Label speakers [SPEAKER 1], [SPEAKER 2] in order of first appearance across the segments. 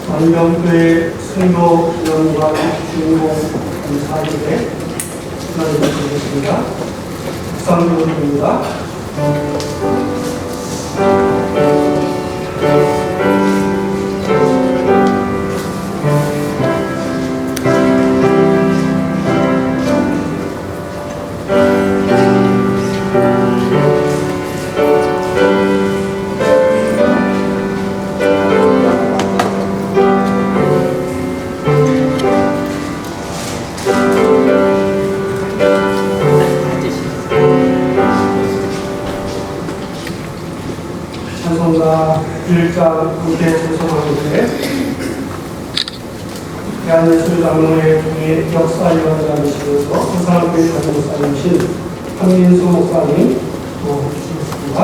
[SPEAKER 1] 안명교회 순교연구관 주인공 감사일에 하나님을 드리겠습니다. 국상교회입니다. 찬송가 1장 함께 찬송하는데 대한예술장로회 역사위원장이시면서 수상교회 장로사님이신 한민수 목사님 주시겠습니다.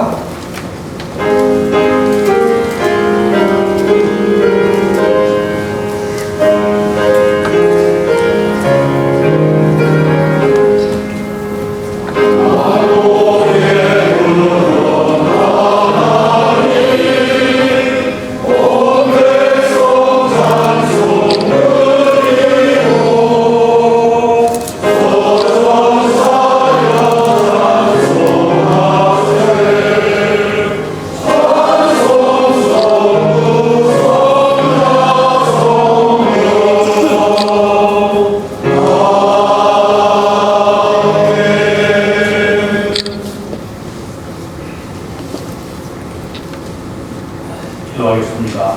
[SPEAKER 2] 기도하겠습니다.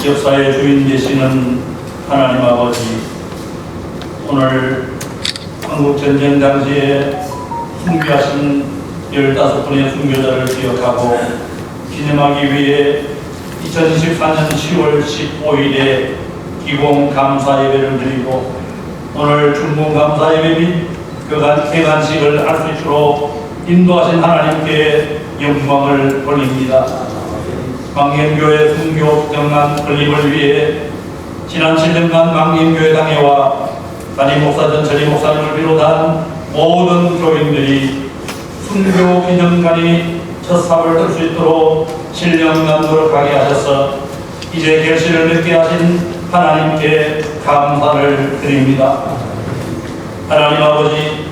[SPEAKER 2] 역사의 주인 되시는 하나님 아버지, 오늘 한국전쟁 당시에 순교하신 15분의 순교자를 기억하고 기념하기 위해 2024년 10월 15일에 기공 감사 예배를 드리고 오늘 중공 감사 예배 및 개관식을 할 수 있도록 인도하신 하나님께 영광을 돌립니다. 망경교회 순교 경난 건립을 위해 지난 7년간 망경교회 당회와 담임 목사 전철이 목사님을 비롯한 모든 교인들이 순교 기념관이 첫 삽을 뜰 수 있도록 신령난 노력하게 하셔서 이제 결실을 맺게 하신 하나님께 감사를 드립니다. 하나님 아버지,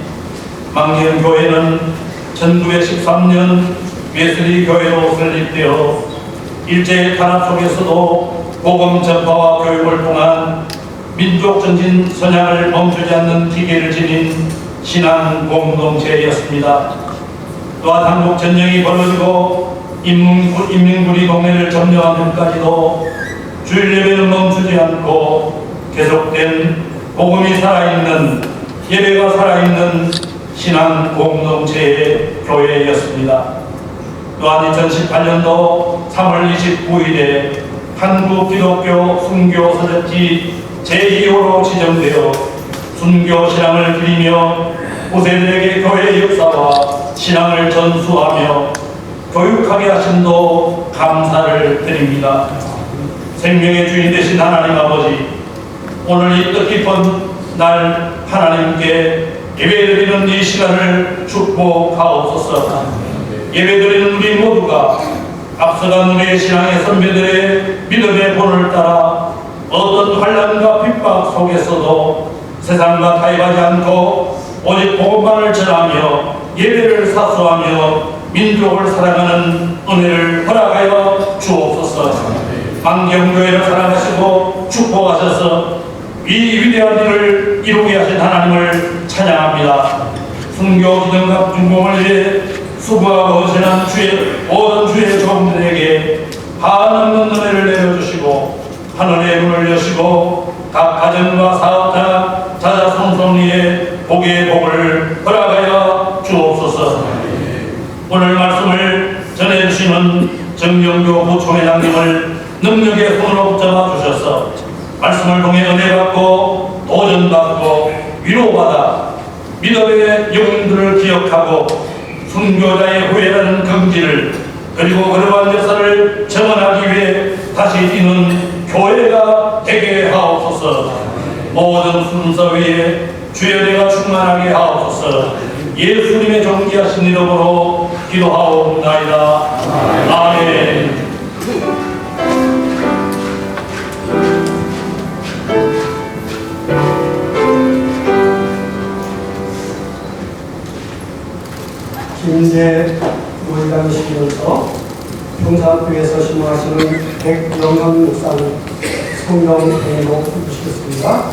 [SPEAKER 2] 망경교회는 1913년 웨슬리 교회로 설립되어 일제의 탄압 속에서도 복음 전파와 교육을 통한 민족 전진 선양을 멈추지 않는 기계를 지닌 신앙 공동체였습니다. 또한 한국 전쟁이 벌어지고 인민군이 동네를 점령한 후까지도 주일 예배는 멈추지 않고 계속된 복음이 살아있는, 예배가 살아있는 신앙 공동체의 교회였습니다. 또한 2018년도 3월 29일에 한국기독교 순교 서적지 제2호로 지정되어 순교 신앙을 드리며 후세들에게 교회의 역사와 신앙을 전수하며 교육하게 하심도 감사를 드립니다. 생명의 주인 되신 하나님 아버지, 오늘 이 뜻깊은 날 하나님께 예배드리는 이 시간을 축복하옵소서. 예배드리는 우리 모두가 앞서간 우리의 신앙의 선배들의 믿음의 본을 따라 어떤 환난과 핍박 속에서도 세상과 타협하지 않고 오직 복음만을 전하며 예배를 사수하며 민족을 사랑하는 은혜를 허락하여 주옵소서. 망경교회를 사랑하시고 축복하셔서 이 위대한 일을 이루게 하신 하나님을 찬양합니다. 순교 기념관 중공을 위해 수고하고 헌신한 모든 주의 종들에게 한없는 은혜를 내려주시고 하늘의 문을 여시고 각 가정과 사업자, 자자손손이의 복의 복을 허락하여 주옵소서. 오늘 말씀을 전해주시는 정영교 부총회장님을 능력의 손으로 붙잡아 주셔서 말씀을 통해 은혜받고 도전받고 위로받아 믿음의 영웅들을 기억하고 순교자의 후회라는 긍지를 그리고 그러한 역사를 정언하기 위해 다시 뛰는 교회가 되게 하옵소서. 모든 순서 위에 주의 은혜가 충만하게 하옵소서. 예수님의 존귀하신 이름으로 기도하옵나이다. 아멘.
[SPEAKER 1] 현재 교회 다니시면서 평사학교에서 신무하시는 백영현 목사님 성경 공독 해주시겠습니다.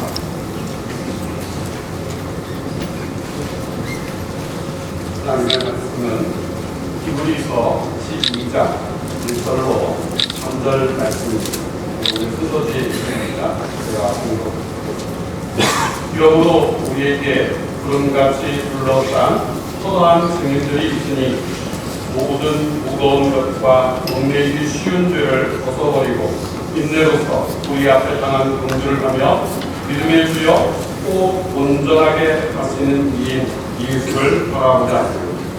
[SPEAKER 3] 하나님의 말씀은 히브리서 12장 1절로 3절 말씀입니다. 오늘 순서지입니다. 제가 공독. 유업으로 우리에게 구름같이 둘러싼 허다한 증인들이 있으니 모든 무거운 것과 목매이기 쉬운 죄를 벗어버리고 인내로서 우리 앞에 당한 공주를 하며 믿음의 주여 꼭 온전하게 하시는 이인 예수를 바라보자.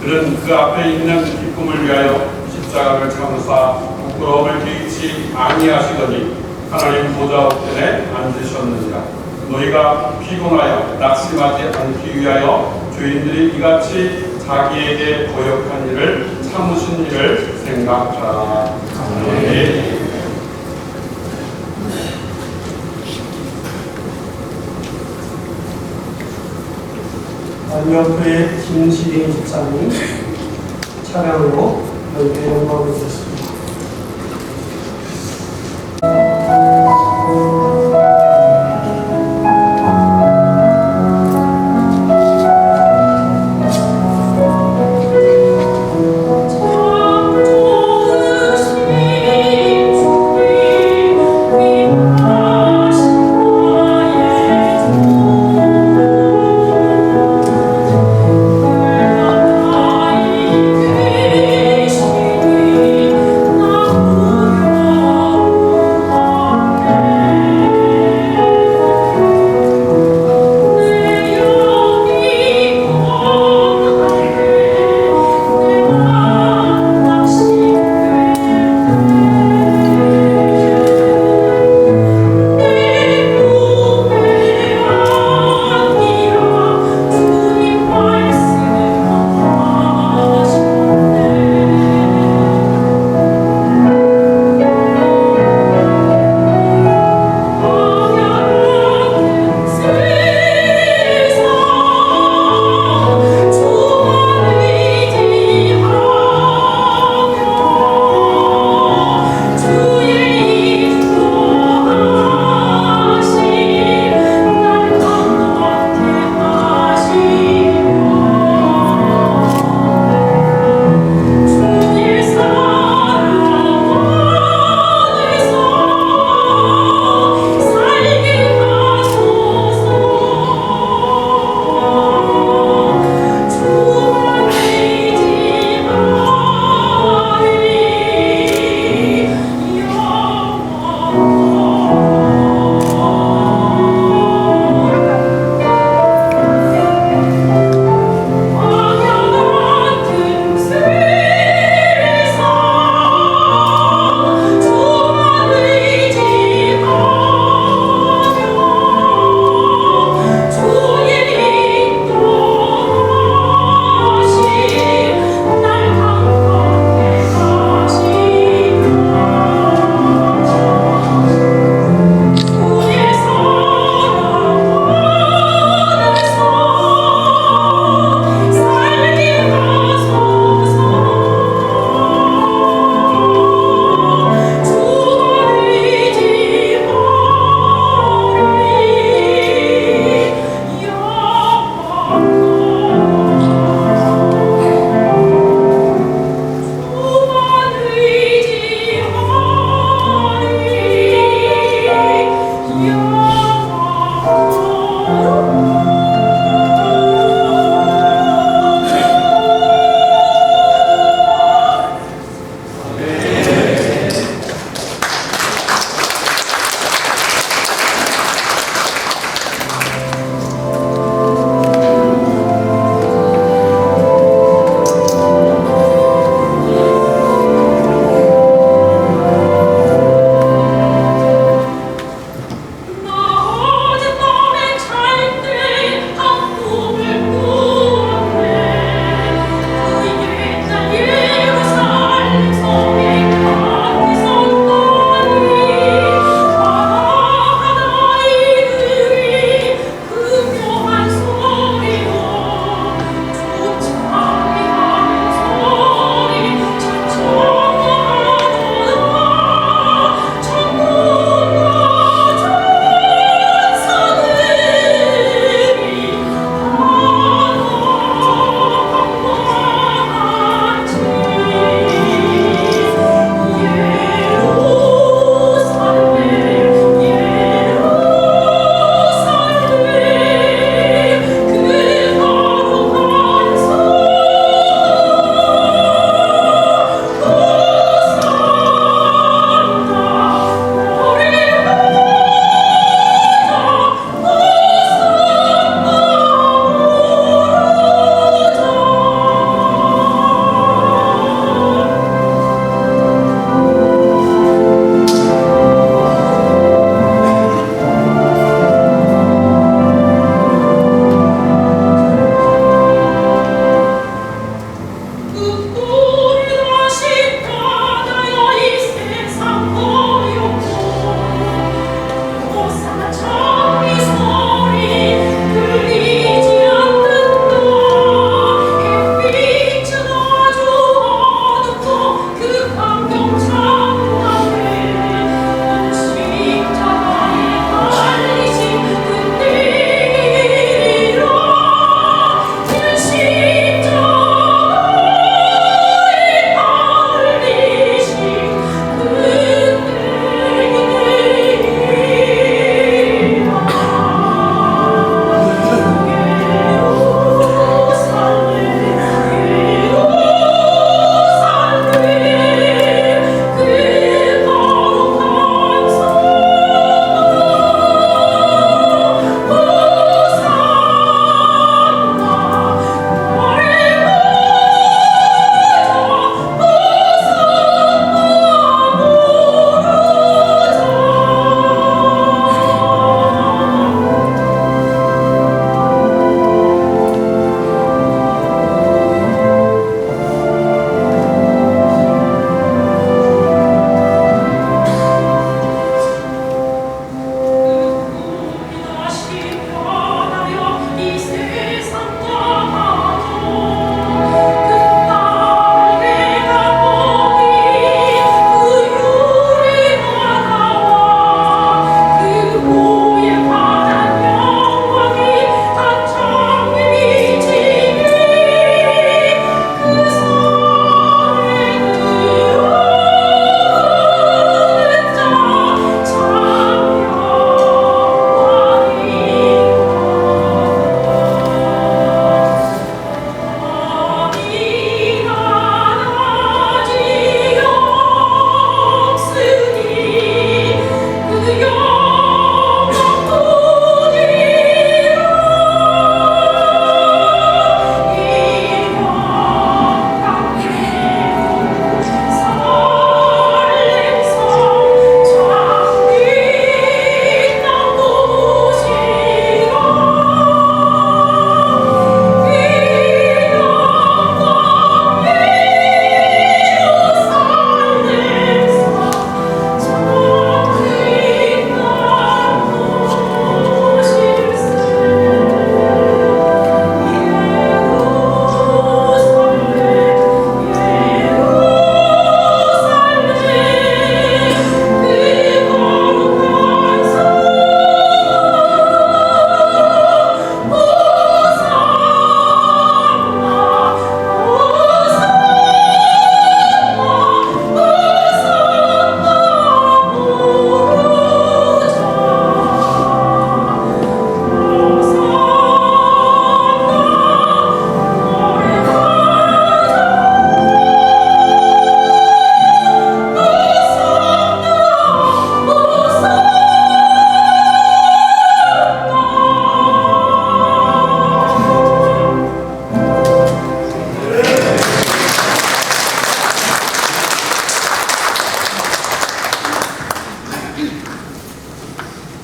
[SPEAKER 3] 그는 그 앞에 있는 기쁨을 위하여 십자가를 참으사 부끄러움을 개의치 아니하시더니 하나님 보좌 우편에 앉으셨느니라. 너희가 피곤하여 낙심하지 않기 위하여 죄인들이 이같이 자기에게 거역한 일을 참으신 일을 생각하라. 아멘.
[SPEAKER 1] 안녕교회 김시린 집사님 차량으로 넓게 영광을 드렸습니다.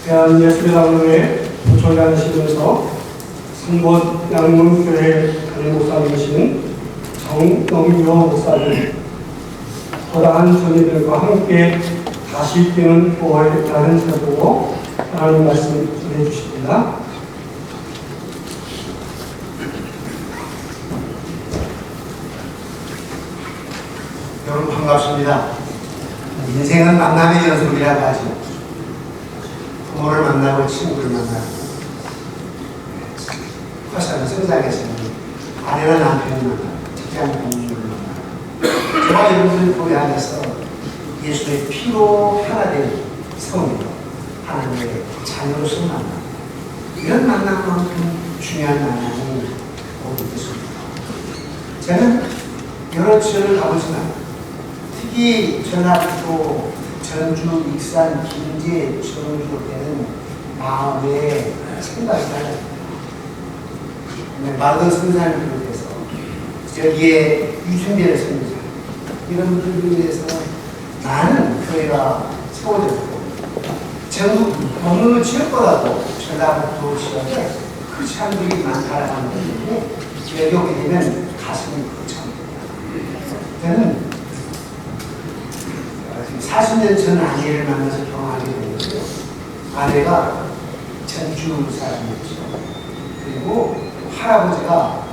[SPEAKER 1] 대한예술장로회 부총장이시면서 성본 양문교회 담임 목사님이신 정영효 목사님, 거다한 전이들과 함께 다시 뛰는 5월이라는 제목으로 하나님 말씀 전해 주십니다.
[SPEAKER 4] 여러분 반갑습니다. 인생은 만남의 연속이라고 하죠. 부모를 만나고 친구를 만나고, 화사는 성장에서는 아내나 남편을 만나고, 직장 동료를 만나고, 저와 여러분들 교회 안에서 예수의 피로 하나 된 성도, 하나님의 자녀로서 만나고, 이런 만남만큼 중요한 만남이 어디 있습니다. 저는 여러 지역을 가보지만 특히 전라북도, 전주, 익산, 김제, 청주 때는 마음의 생각이 달라집니다. 마르던 선생님을 비롯해서 여기에 유준비를 선생님, 이런 분들을 위해서 많은 교회가 세워졌고, 전국 어느 지역보다도 전라북도 지역에 그 사람들이 많다라는 것 때문에 여기 오게 되면 가슴이 벅찹니다. 저는 40년 전 아내를 만나서 경험하게 됐는데요. 아내가 전주 사람이었죠. 그리고 할아버지가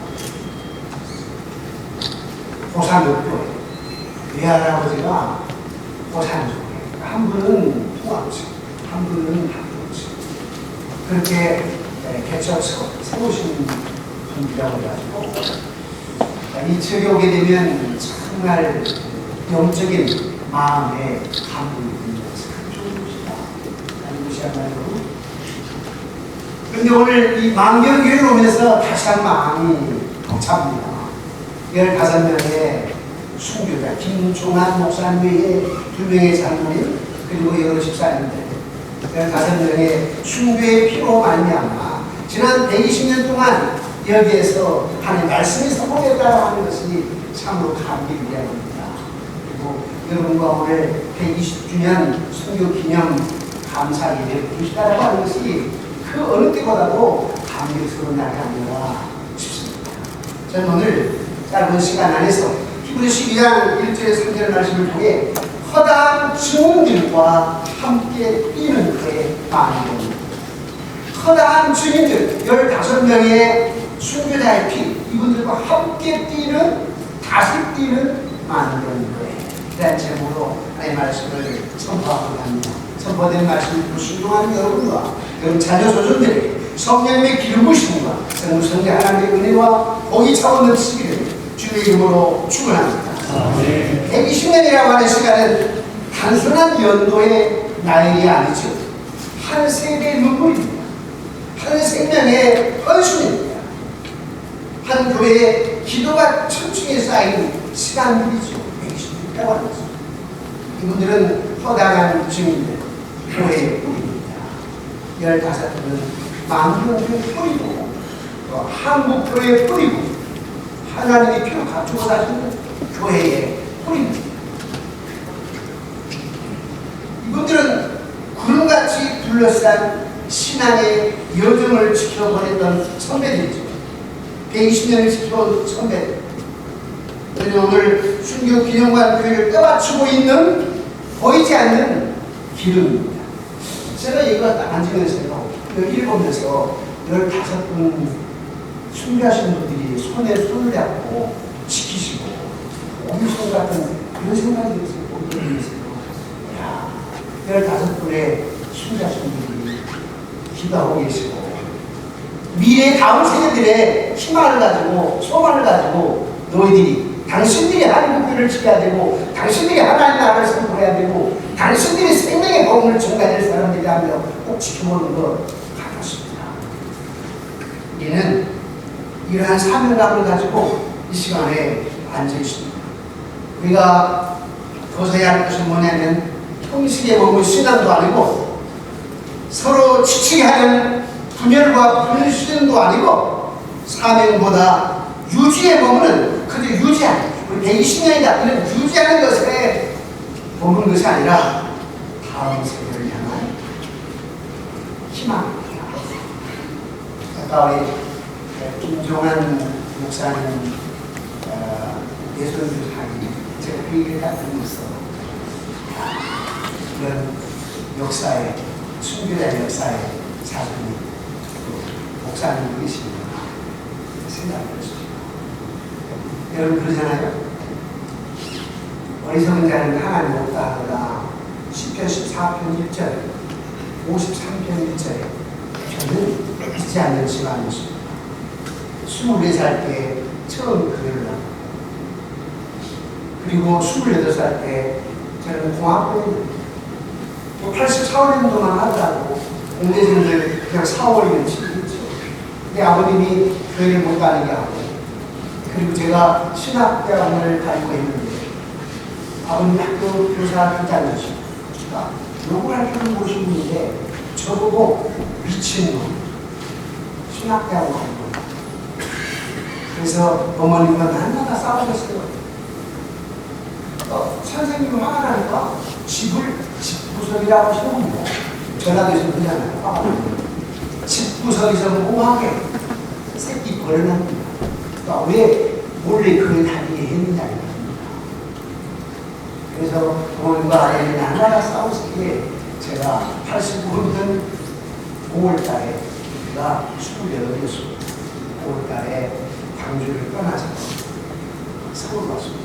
[SPEAKER 4] 고산역교, 외할아버지가 고산역교. 한 분은 통합지, 한 분은 합동지. 그렇게 개척 세우신 분이라고 해가지고 이 지역에 오게 되면 정말 영적인 마음에 감동이 들면서 좋은 곳이다. 라는 곳이야말로. 그런데 오늘 이 만경교회를 오면서 다시 한 마음이 벅찹니다. 15명의 순교자, 김종환 목사님 외에 2명의 장로님, 그리고 여러 집사님들, 15명의 순교의 피로 말미암아 지난 120년 동안 여기에서 하나님 말씀이 성공했다고 하는 것이 참으로 감격이 되어옵니다. 여러분과 오늘 120주년 선교 기념 감사 예배를 부르시다라고 하는 것이 그 어느 때보다도 감격스러운 날이 아닌가 싶습니다. 저는 오늘 짧은 시간 안에서 히브리서 12장 1절에 3절 말씀을 통해 허다한 증인들과 함께 뛰는 그의 마음입니다. 허다한 증인들 15명의 순교자의 피, 이분들과 함께 뛰는, 다시 뛰는 만병 이런 제목으로 하나님의 말씀을 선포하고 합니다. 선포된 말씀을 듣고 순종하는 여러분과 여러분 자녀 조선들에게 성령님의 기름 부으심과 성부 하나님의 은혜와 복이 차고 넘치기를 주의 이름으로 축원합니다. 120년이라고 하는 시간은 단순한 연도의 나일이 아니죠. 한 세대의 눈물입니다. 한 생명의 헌신입니다. 한 교회의 기도가 천층에 쌓인 시간들이죠. 이분들은 허다한 증인들, 교회의 뿌리입니다. 15분은 만병교의 뿌리고, 또 한국교회의 뿌리고, 하나님의 피로 갖추고 사시는 교회의 뿌리입니다. 이분들은 구름같이 둘러싼 신앙의 여정을 지켜보냈던 선배들이죠. 120년을 지켜온 선배들. 오늘 순교 기념관 교회를 떠받치고 있는 보이지 않는 기름입니다. 제가 이거 앉으면서요, 여기 읽으면서 15분 순교하신 분들이 손에 손을 잡고 지키시고 오미손 같은 그런 생각이 들었어요. 야, 15분의 순교하신 분들이 기도하고 계시고 미래의 다음 세대들의 희망을 가지고 소망을 가지고 너희들이 당신들이 하나님 교회를 지켜야 되고 당신들이 하나님 나라를 선포해야 되고 당신들이 생명의 복음을 전가될 사람들이라며 꼭 지켜보는 것 같았습니다. 우리는 이러한 사명감을 가지고 이 시간에 앉아 있습니다. 우리가 도서야 할 것은 뭐냐면 형식에 머문 신앙도 아니고 서로 지치게 하는 분열과 분수전도 아니고 사명보다 유지에 머무는 그저 유지하는 120년이다 이런 유지하는 것에 머무는 것이 아니라 다음 세대를 향한 희망입니다. 아까 우리 김종환 목사님 예술교사님 제가 그 얘기를 딱 들으면서 이런 역사에 순교자 역사에 사람이 목사님 계시구나 생각을 했습니다. 여러분 그러잖아요. 어리석은 자는 하나님 없다 하더라. 10편 14편 1절 53편 1절에 저는 잊지 않는 시간이었습니다. 24살 때 처음 교회를 나왔고 그리고 28살 때 저는 공학부에 84년도만 하더라고 공대생들 그냥 4월이면 치겠죠. 근데 아버님이 교회를 못 다니게 하고 그리고 제가 신학대학원을 다니고 있는데 아버님 학교 교사 교장이시고 욕을 할 필요는 모르신 분인데 저보고 미친놈 신학대학원 간 거예요. 그래서 어머님과 날마다 싸우셨어요. 선생님이 화가 나니까 집구석이라고 하시는군요. 전라도에서 그러잖아요. 화가 나니까. 집구석에서 뭐하게 새끼 버려놨습니다. 그러니까 왜 몰래 그걸 다니게 했느냐. 그래서 어머님과 아내는 날마다 싸우시기에 제가 89년 5월달에 제가 28이었습니다. 5월달에 광주를 떠나서 서울 왔습니다.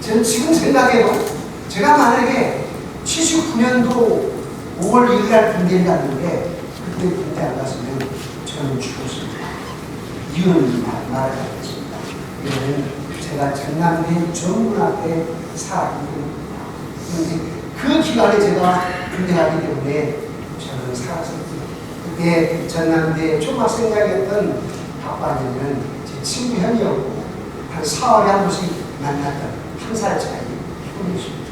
[SPEAKER 4] 저는 지금 생각해도 제가 만약에 79년도 5월 1일 날 군대를 갔는데 그때 군대 안 갔으면 저는 죽었습니다. 이유는 말을 하겠습니다. 이거는 제가 전남대 정문 앞에 살았기 때문입니다. 그 기간에 제가 군대 가기 때문에 저는 살았습니다. 그때 전남대 총학생장이었던 박관이는 제 친구 형이었고 한 4월에 한 번씩 만났던 한 살 차이 형이십니다.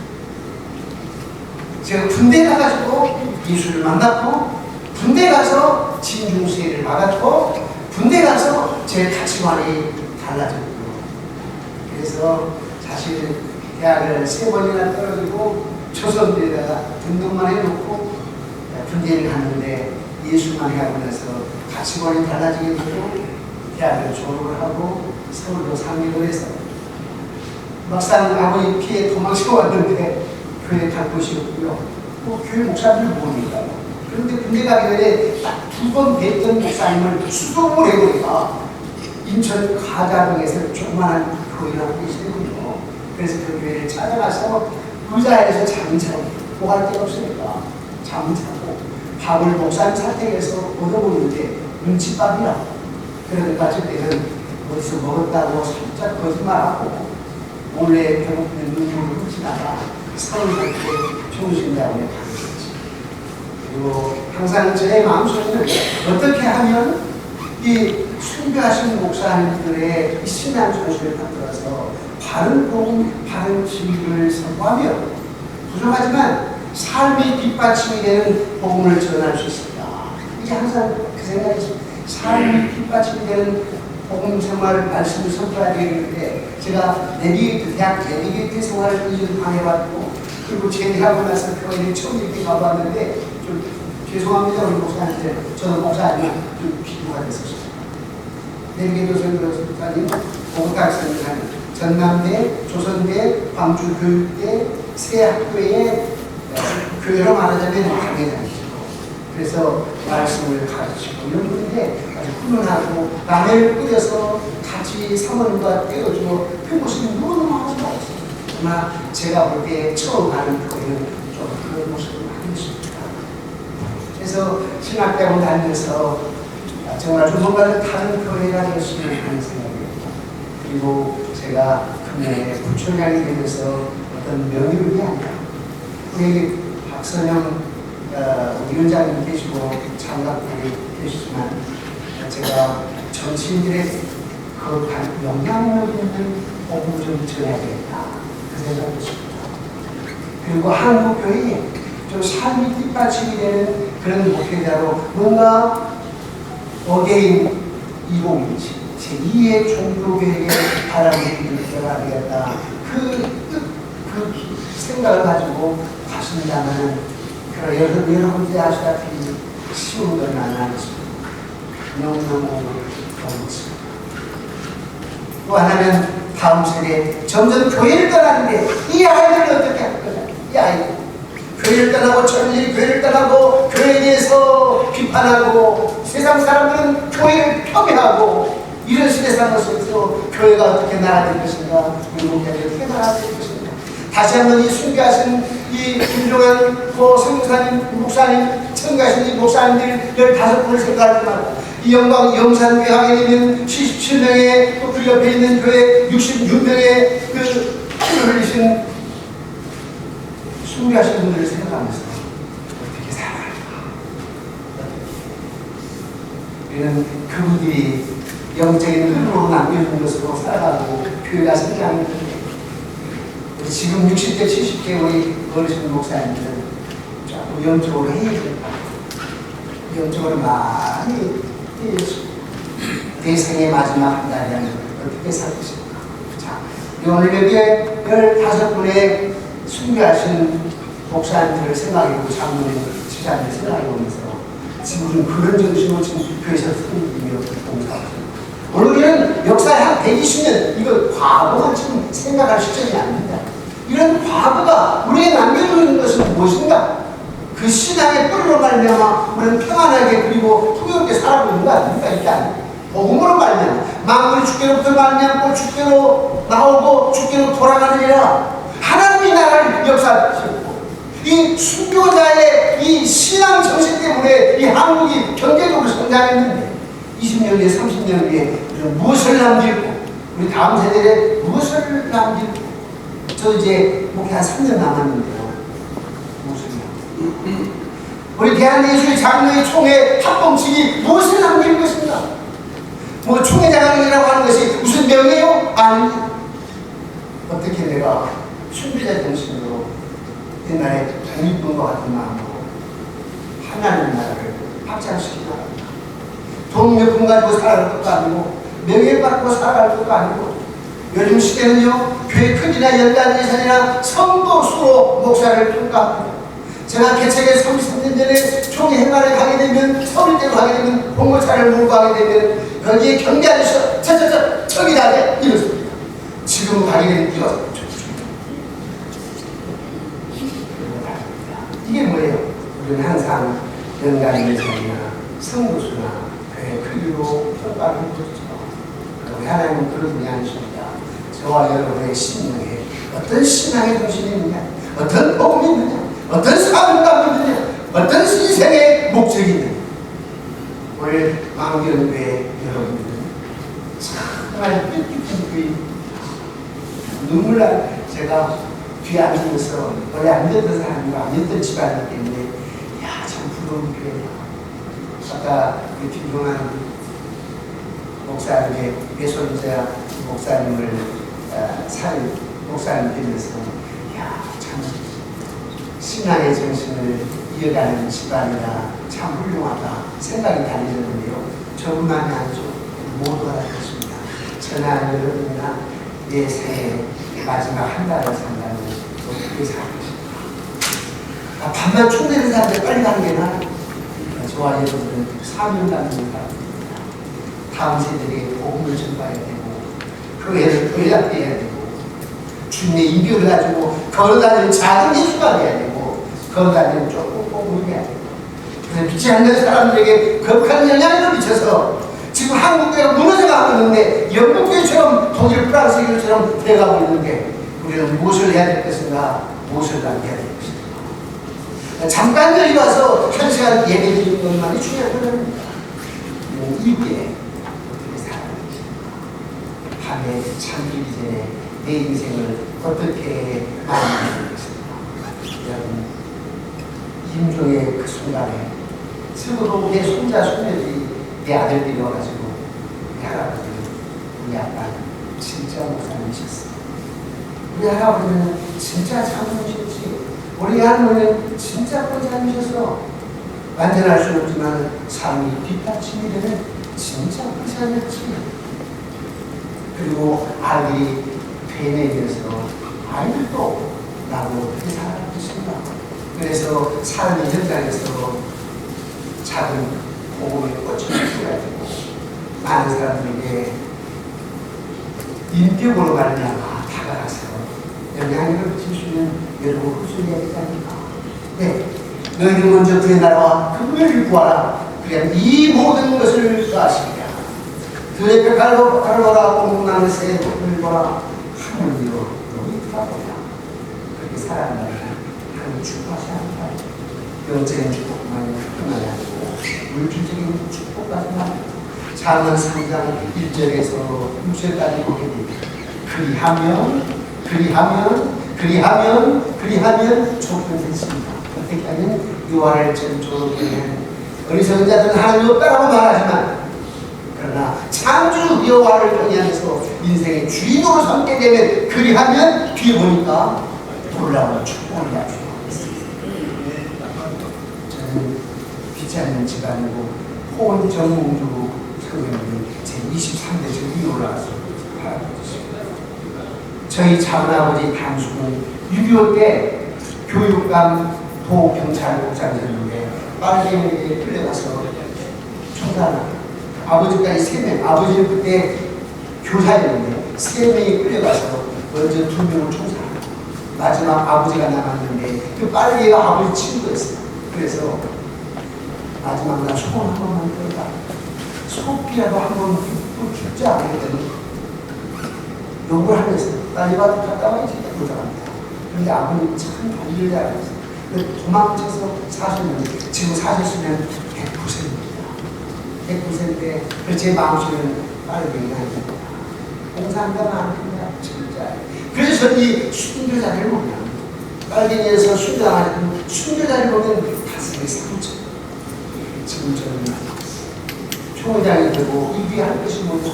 [SPEAKER 4] 제가 군대 가가지고 예수를 만났고 군대 가서 진중세를 받았고 군대 가서 제 가치관이 달라졌고요. 그래서 사실 대학을 3번이나 떨어지고 초선대에다가 등록만 해놓고 군대를 갔는데 예수만 하고 나서 가치관이 달라지게 되고 대학을 졸업을 하고 서울로 상륙을 해서 막상 아버지 피해 도망쳐 왔는데 교회 갈 곳이 없고요. 교회 목사들 모르니까요. 그런데 군대 가기 전에 딱 2번 뵀던 목사님을 수동을 해보니까 인천 가자동에서 조그마한 교회를 하고 계시더군요. 그래서 그 교회를 찾아가서 의자에서 잠을 자고 뭐할 데가 없으니까 잠을 자고 밥을 목사님 사택에서 얻어먹는데 눈칫밥이라고. 그러니까 그때는 어디서 먹었다고 살짝 거짓말하고 몰래 배고픈 눈물을 훔치다가 서울 갈 때 종신대학원에 가는 거지. 그리고 항상 제 마음속에는 어떻게 하면 이 순교하신 목사님들의 이 신앙 정신을 만들어서 바른 복음, 바른 진리를 선포하며 부족하지만 삶이 뒷받침이 되는 복음을 전할 수 있습니다. 이게 항상 그 생각이 있습니다. 삶이 뒷받침이 되는 복음 생활 말씀을 선포해야 되는데 제가 대학 내비게이터 생활을 2년 반 해봤고 그리고 제대하고 나서 교회를 처음 이렇게 가봤는데 좀 죄송합니다 우리 목사한테 저는 목사님 좀 비교가 됐었습니다. 내비게이터 선교사님 보고학생님 전남대, 조선대, 광주교육대 세 학교에 교회로 말하자면 강의장이시고 그래서 말씀을 가르치고 이런 분인데 아주 훈훈하고 남을 끓여서 같이 사모님과 떼어주고 그 모습이 너무너무 아름다웠어요. 그러나 제가 볼 때 처음 가는 교회는 좀 그런 모습을 많이 있습니다. 그래서 신학대학원 다니면서 정말 조선과는 다른 교회가 되었으면 하는 생각이었고 그리고 제가 금년에 부총장이 되면서 어떤 명예를 아니라 우리 박선영 위원장님 계시고 장관들이 계시지만 제가 정치인들의 그 영향력 있는 복음을 좀 전해야 되겠다 그 생각이 있습니다. 그리고 한국교회에 좀 삶이 뒷받침이 되는 그런 목회자로 뭔가 어게인 2027 제2의 종교계획의 바람을 들어가야 되겠다 그 생각을 가지고 가신다면 여러분들이 아시다시피 쉬운 건 아니었습니다. 너무너무 어렵습니다. 또 하나는 다음 세대 점점 교회를 떠나는데 이 아이들을 어떻게 할 거냐. 이 아이들 교회를 떠나고 천일이 교회를 떠나고 교회에 대해서 비판하고 세상 사람들은 교회를 폄훼하고 이런 시대상 속에서 교회가 어떻게 나아질 것인가, 우리 목회자가 어떻게 나아질 것인가. 다시 한번 이 순교하신 이 김종환 선교사님, 목사님, 청가신 이 목사님들 15분을 생각할 때마다 이 영산교회 하게 되면 77명의 또 그 옆에 있는 교회 66명의 그 피를 흘리신 순교하신 분들을 생각하면서 어떻게 살아갈까? 우리는 그분들이 영적인 흐름으로 남겨준 것으로 살아가고 교회가 성장했는데 지금 60대, 70대 우리 어르신 목사님들은 조금 영적으로 해야겠다. 영적으로 많이 내 생의 마지막 한 달이라면 어떻게 살 것인가. 자, 오늘 여기에 15분의 순교하신 목사님들을 생각해보고 장로님, 지자님을 생각해보면서 지금 그런 정신으로 지금 교회에서 섬기며 봉사하고 있습니다. 오늘 우리는 역사의 한 120년, 이거 과거만 지금 생각할 시점이 아닙니다. 이런 과거가 우리에게 남겨두는 것은 무엇인가? 그 신앙의 뿌리로 말미암아 우리는 평안하게 그리고 풍요롭게 살아가고 있는 거 아닙니까? 일단 복음으로 말미암아 만물이 주께로부터 말미암고 주께로 나오고 주께로 돌아가느니라. 하나님이 나라를 역사하셨고 이 순교자의 이 신앙 정신 때문에 이 한국이 경제적으로 성장했는데 20년 뒤에 30년 뒤에 우리는 무엇을 남기고 우리 다음 세대에 무엇을 남기고. 저 이제 목회 한 3년 남았는데요. 무엇을 남기고 우리 대한예술 장로회 총회 합동측이 무엇을 남길 것인가? 뭐 총회장이라고 하는 것이 무슨 명예요? 아닙니다. 어떻게 내가 순교자 정신으로 옛날에 독립군과 같은 마음으로 하나님 나라를 확장시키려 합니다. 돈 몇 푼 가지고 살아갈 것도 아니고 명예 받고 살아갈 것도 아니고 요즘 시대는요 교회 크기나 연단 예산이나 성도 수로 목사를 평가합니다. 제가 개척에 33년 전에 총회 행간에 가게 되면 서울대로 가게 되면 봉고차를 몰고 가게 되면 거기에 경비하셔 저기다 이렇습니다. 지금 가게 되면 뛰어서 이게 뭐예요? 우리는 항상 연간 예산이나 성도수나 교회 크기로 평가를 해줬죠. 우리 하나님은 그런 분이 아니십니다. 저와 여러분의 신앙에 어떤 신앙의 정신이 있느냐, 어떤 복음이 있느냐, 어떤 사명감이 있느냐, 어떤 인생의 목적이 있느냐. 오늘 망경교회 여러분들은 정말 뜻깊은 눈물 나. 제가 뒤에 앉으면서 원래 안 됐던 사람이고 안 됐던 집안이기 때문에 참 부러운 교회다. 아까 그 김종환 목사님의 외손자 목사님을 목사님 되면서 참 신앙의 정신을 이어가는 집안이라 참 훌륭하다 생각이 달리는데요. 저뿐만이 아니죠. 모두가 다 그렇습니다. 저나 여러분이나 내 생애 마지막 한 달을 산다면 어떻게 살 것인가. 밤만 충전된 사람들 빨리 가는 게 나아요. 저와 여러분은 사명 갖는 사람입니다. 다음 세대에게 복음을 전파해야 되고 교회를 도약해야 되고 주님의 이별을 가지고 걸어다니는 작은 예수가 돼야 되고 걸어다니는 조금 복음을 해야 되고 그래서 믿지 않는 사람들에게 극한 영향을 미쳐서 지금 한국교회가 무너져가고 있는데 영국교회처럼 독일 프랑스 교회처럼 되어가고 있는데 우리는 무엇을 해야 될 것인가, 무엇을 남겨야 될 것인가. 잠깐 여기 와서 한 시간 예배 드리는 것만이 중요한 건 아닙니다. 이후에 어떻게 살아가는 것인가, 밤에 잠들기 전에 내 인생을 어떻게 마무리할 것인가. 여러분, 임종의 그 순간에 스스로 내 손자, 손녀들이 내 아들들이 와가지고 우리 할아버지, 우리 아빠는 진짜 목사님이셨어. 우리 할아버지는 진짜 장로님이셨지. 우리 할머니는 진짜 권사님이셨어. 완전할 수는 없지만 삶이 뒷받침이 되는 진짜 권사님이었지. 그리고 아들이 되뇌면서 아이들도 나도 어떻게 살아갈 것인가. 그래서 삶의 현장에서 작은 복음의 꽃을 피워가지고 많은 사람들에게 인격으로 말미암아 다가가서 영향력을 미칠 수 있는 여러분 후손이 되다니까. 네, 너희들 먼저 그의 나라와 그를 구하라. 그래야 이 모든 것을 더하시리라. 그의 뼈 갈고라 공공나는 새의 흙을 보라. 하늘이여 너희 돌아보라. 그렇게 살아간다면 하나님 축복하지 않는다. 영적인 축복만 뿐만이 아니고 물질적인 축복까지만 잠언 3장 1절에서 6절까지 보게 됩니다. 그리하면 족속됐습니다. 어떻게 하면 요한을 전적으로 보면 어리석은 자들은 하나님 없다라고 말하지만 그러나 창조 여호와를 경외하면서 인생의 주인으로 삼게 되면 그리하면 뒤에 보니까 놀라운 축복을 받죠. 저는 빛이 않는 집안이고 포원 정몽주 성경이 제23대 저 위로 올라가서 저희 작은아버지 단수는 6.25 때 교육감 도경찰국장이었는데 빨갱이에게 끌려가서 총살을 아버지까지 3명, 아버지는 그때 교사였는데 3명이 끌려가서 먼저 2명을 총살하고 마지막 아버지가 남았는데 그 빨갱이가 아버지 친구였어요. 그래서 마지막 날 소원 한 번만 들어가 소피라도 한 번 죽지 않겠다는 욕을 하면서 빨리 가도 갔다 와야지 그러더랍니다. 그런데 아버님 참 관리를 잘하셨어요. 도망쳐서 사셨는데 지금 사셨으면 100%입니다. 100%인데 제 마음속에는 빨갱이가 아닙니다. 공산당 아닙니다. 진짜. 그래서 저는 이 순교자를 보면 빨갱이에서 순교자를 보면 가슴이 상처. 지금 저는 총회장이 되고 입위할 것이 뭐냐.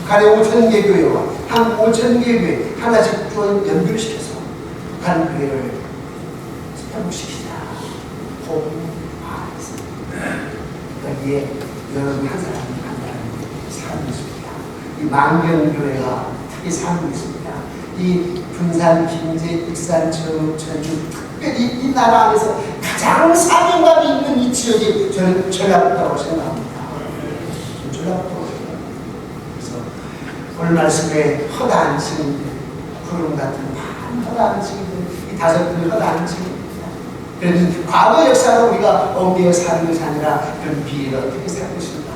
[SPEAKER 4] 북한의 5,000개 교회와 한국 5,000개 교회 하나씩 쭉 연결시켜서 북한 교회를 회복시키자. 여기에 여러분이 한 사람이 한 사람이 삶이 있습니다. 이 망경교회가 특히 삶이 있습니다. 이 분산, 김제, 익산, 전주 특별히 이 나라 안에서 가장 사명감이 있는 이 지역이 저는 전라북도라고 생각합니다. 전라북도. 그래서 오늘 말씀에 허다한 증인들, 구름 같은 허다한 증인들, 이 5분의 허다한 증인들입니다. 그래서 과거 역사로 우리가 엉매어 사는 것이 아니라 그런 비례가 어떻게 살 것인가.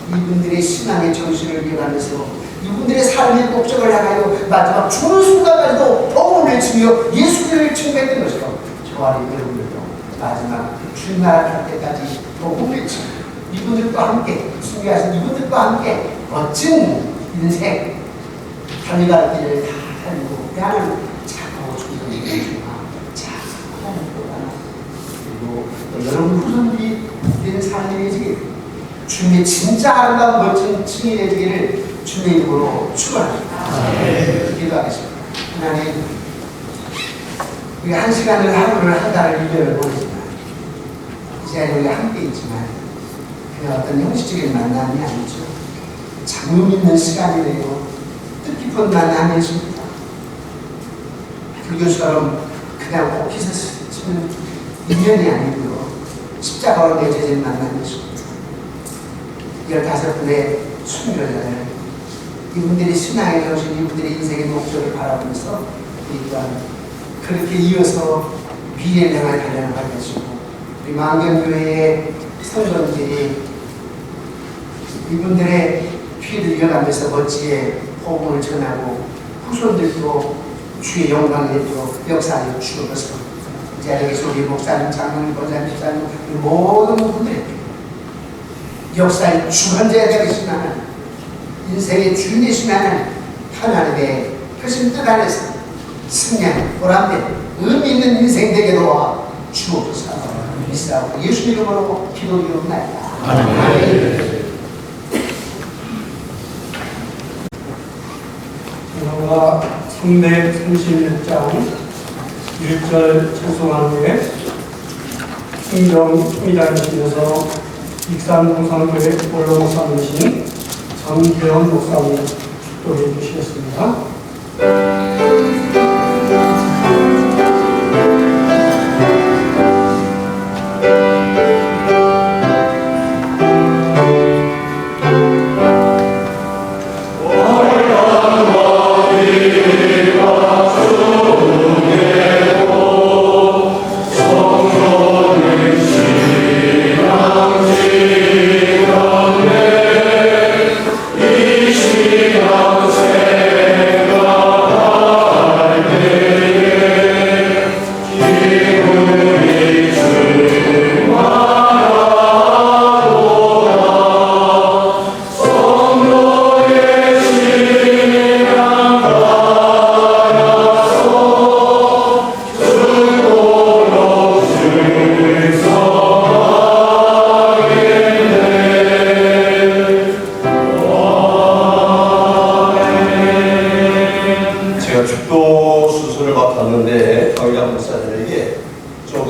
[SPEAKER 4] 이분들의 신앙의 정신을 이어가면서 이분들의 삶의 목적을 향하여 마지막 죽는 순간까지도 복음을 외치며 예수님을 증거했던 것이요. 저와 여러분들도 마지막 주님 나라 갈 때까지 복음을 외치며 이분들과 함께 순교하신 이분들과 함께 멋진 인생 달려갈 길을 다 달리고 나는 자고 충성히 해주마 자고 그리고 여러분 후손들이 복된 삶이 되시길 주님의 진짜 아름다운 멋진 칭이 되기를 주님의 이름으로 축원합니다. 기도하겠습니다. 하나님, 우리 한 시간을 하루를 한 달을 1년을 보내지만 이 자리에 우리가 함께 있지만 그냥 어떤 형식적인 만남이 아니죠. 참 의미 있는 시간이네요. 뜻깊은 만남이었습니다. 불교처럼 그냥 옥기서 치는 인연이 아니고요. 십자가로 맺어진 만남이었습니다. 15분의 순교자들 이분들이 신앙의 정신, 이분들의 인생의 목적을 바라보면서 우리 또한 그렇게 이어서 미래를 향해 달려나갈 것이고 우리 망경교회의 성도들이 이분들의 피를 이어가면서 멋지게 복음을 전하고 후손들도 주의 영광을 내도록 역사하여 주옵소서. 이 자리에서 우리 목사님, 장로님, 권사님, 집사님 모든 분들에게 역사의 주관자가 되시는 인생의 주인이시는 하나님의 크신 뜻 안에서 승리하는 보람된 의미 있는 인생 되게 도와 주옵소서. 믿사오고 예수 이름으로 기도드리옵나이다. 아멘.
[SPEAKER 1] 영화 336장 1절 찬송한 후에 성경 총회장이시면서 익산 동산교회 원로 목사님이신 정계원 목사님 축도해 주시겠습니다.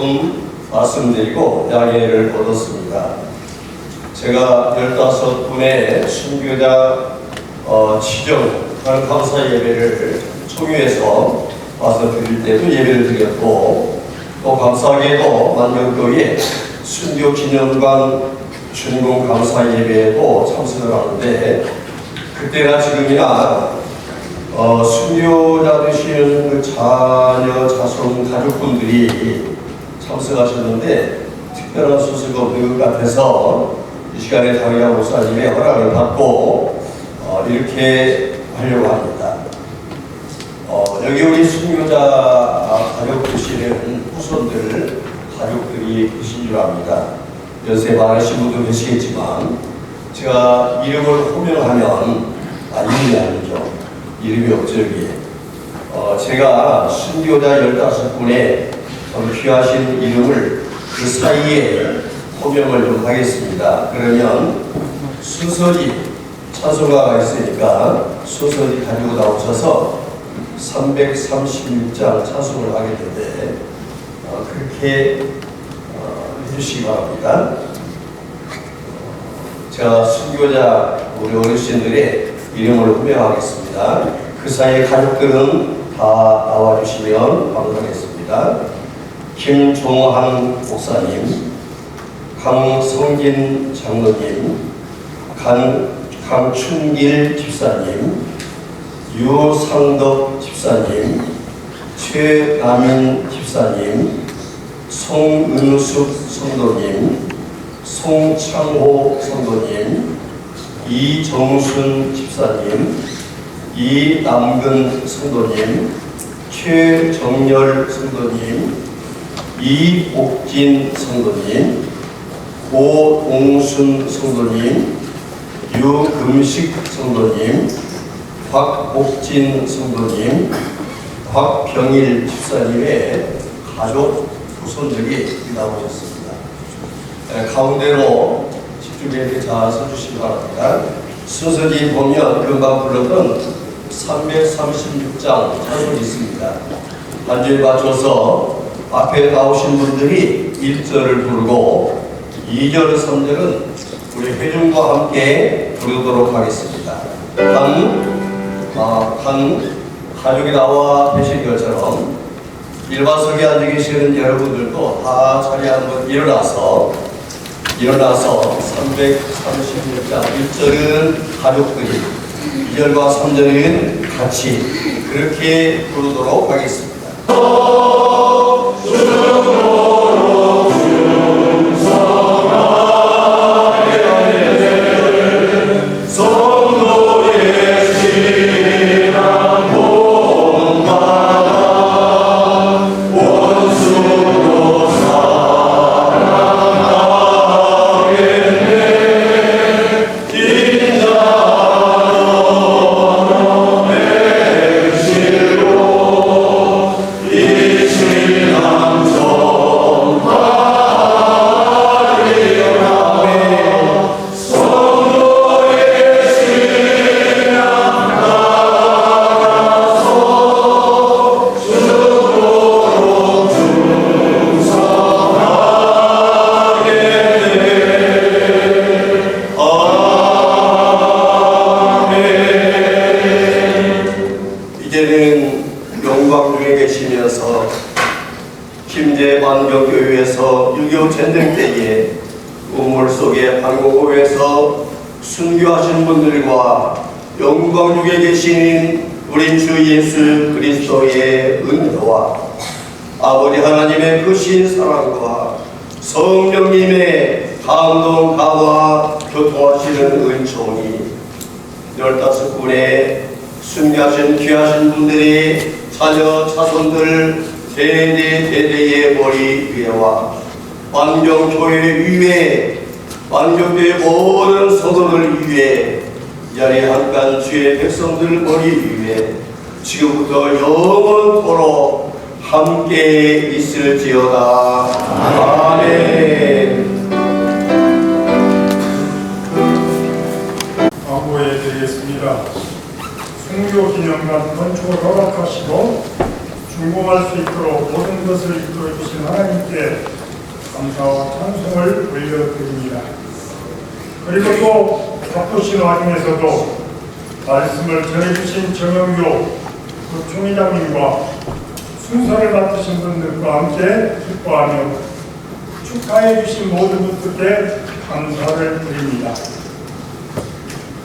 [SPEAKER 5] 조금 말씀드리고 양해를 얻었습니다. 제가 15분의 순교자 지정하는 감사 예배를 총회에서 와서 드릴 때도 예배를 드렸고, 또 감사하게도 만경교회 순교 기념관 준공 감사 예배에도 참석을 하는데, 그때나 지금이나 순교자 되시는 그 자녀, 자손, 가족분들이 참석하셨는데 특별한 소식이 없는 것 같아서 이 시간에 당야 목사님의 허락을 받고 이렇게 하려고 합니다. 여기 우리 순교자 가족 되시는 후손들 가족들이 계신 줄 압니다. 연세 많으신 분도 계시겠지만 제가 이름을 호명하면 이름이 아니죠. 이름이 없죠. 여기에 제가 순교자 15분의 귀하신 이름을 그 사이에 호명을 좀 하겠습니다. 그러면 순서지 찬송가가 있으니까 순서지 가지고 나오셔서 336장 찬송을 하게 되는데 그렇게 해주시기 바랍니다. 제가 순교자 우리 어르신들의 이름을 호명하겠습니다. 그 사이에 가족들은 다 나와주시면 감사하겠습니다. 김종한 목사님, 강성진 장로님, 강춘길 집사님, 유상덕 집사님, 최남인 집사님, 송은숙 성도님, 송창호 성도님, 이정순 집사님, 이남근 성도님, 최정열 성도님, 이옥진 성도님, 고동순 성도님, 유금식 성도님, 곽옥진 성도님, 곽병일 집사님의 가족 후손들이 나오셨습니다. 가운데로 집중해서 잘 서주시기 바랍니다. 순서지 보면 금방 불렀던 336장 찬송이 있습니다. 반주에 맞춰서 앞에 나오신 분들이 1절을 부르고 2절, 3절은 우리 회중과 함께 부르도록 하겠습니다. 가족이 나와 계신 것처럼 일반석에 앉아 계시는 여러분들도 다 자리에 한번 일어나서 336장 1절은 가족들이, 2절과 3절은 같이 그렇게 부르도록 하겠습니다. 김제만경교회에서 6.25 전쟁 때에 우물 속에 방공호에서 순교하신 분들과 영광중에 계신 우리 주 예수 그리스도의 은혜와 아버지 하나님의 크신 사랑과 성령님의 감동, 감화, 교통하시는 은총이 15분의 순교하신 귀하신 분들이 자녀, 자손들 대대의 머리 위에와 만경교회 위에 만경교회 모든 성도들 위에 이 자리에 함께한 주의 백성들 머리 위에 지금부터 영원토록 함께 있을지어다. 아멘.
[SPEAKER 6] 광고해 드리겠습니다. 순교 기념관 건축을 허락하시고 중공할 수 있도록 모든 것을 이끌어 주신 하나님께 감사와 찬송을 올려드립니다. 그리고 또 바쁘신 와중에서도 말씀을 전해주신 정영교 총회장님과 순서를 맡으신 분들과 함께 기뻐하며 축하해 주신 모든 분들께 감사를 드립니다.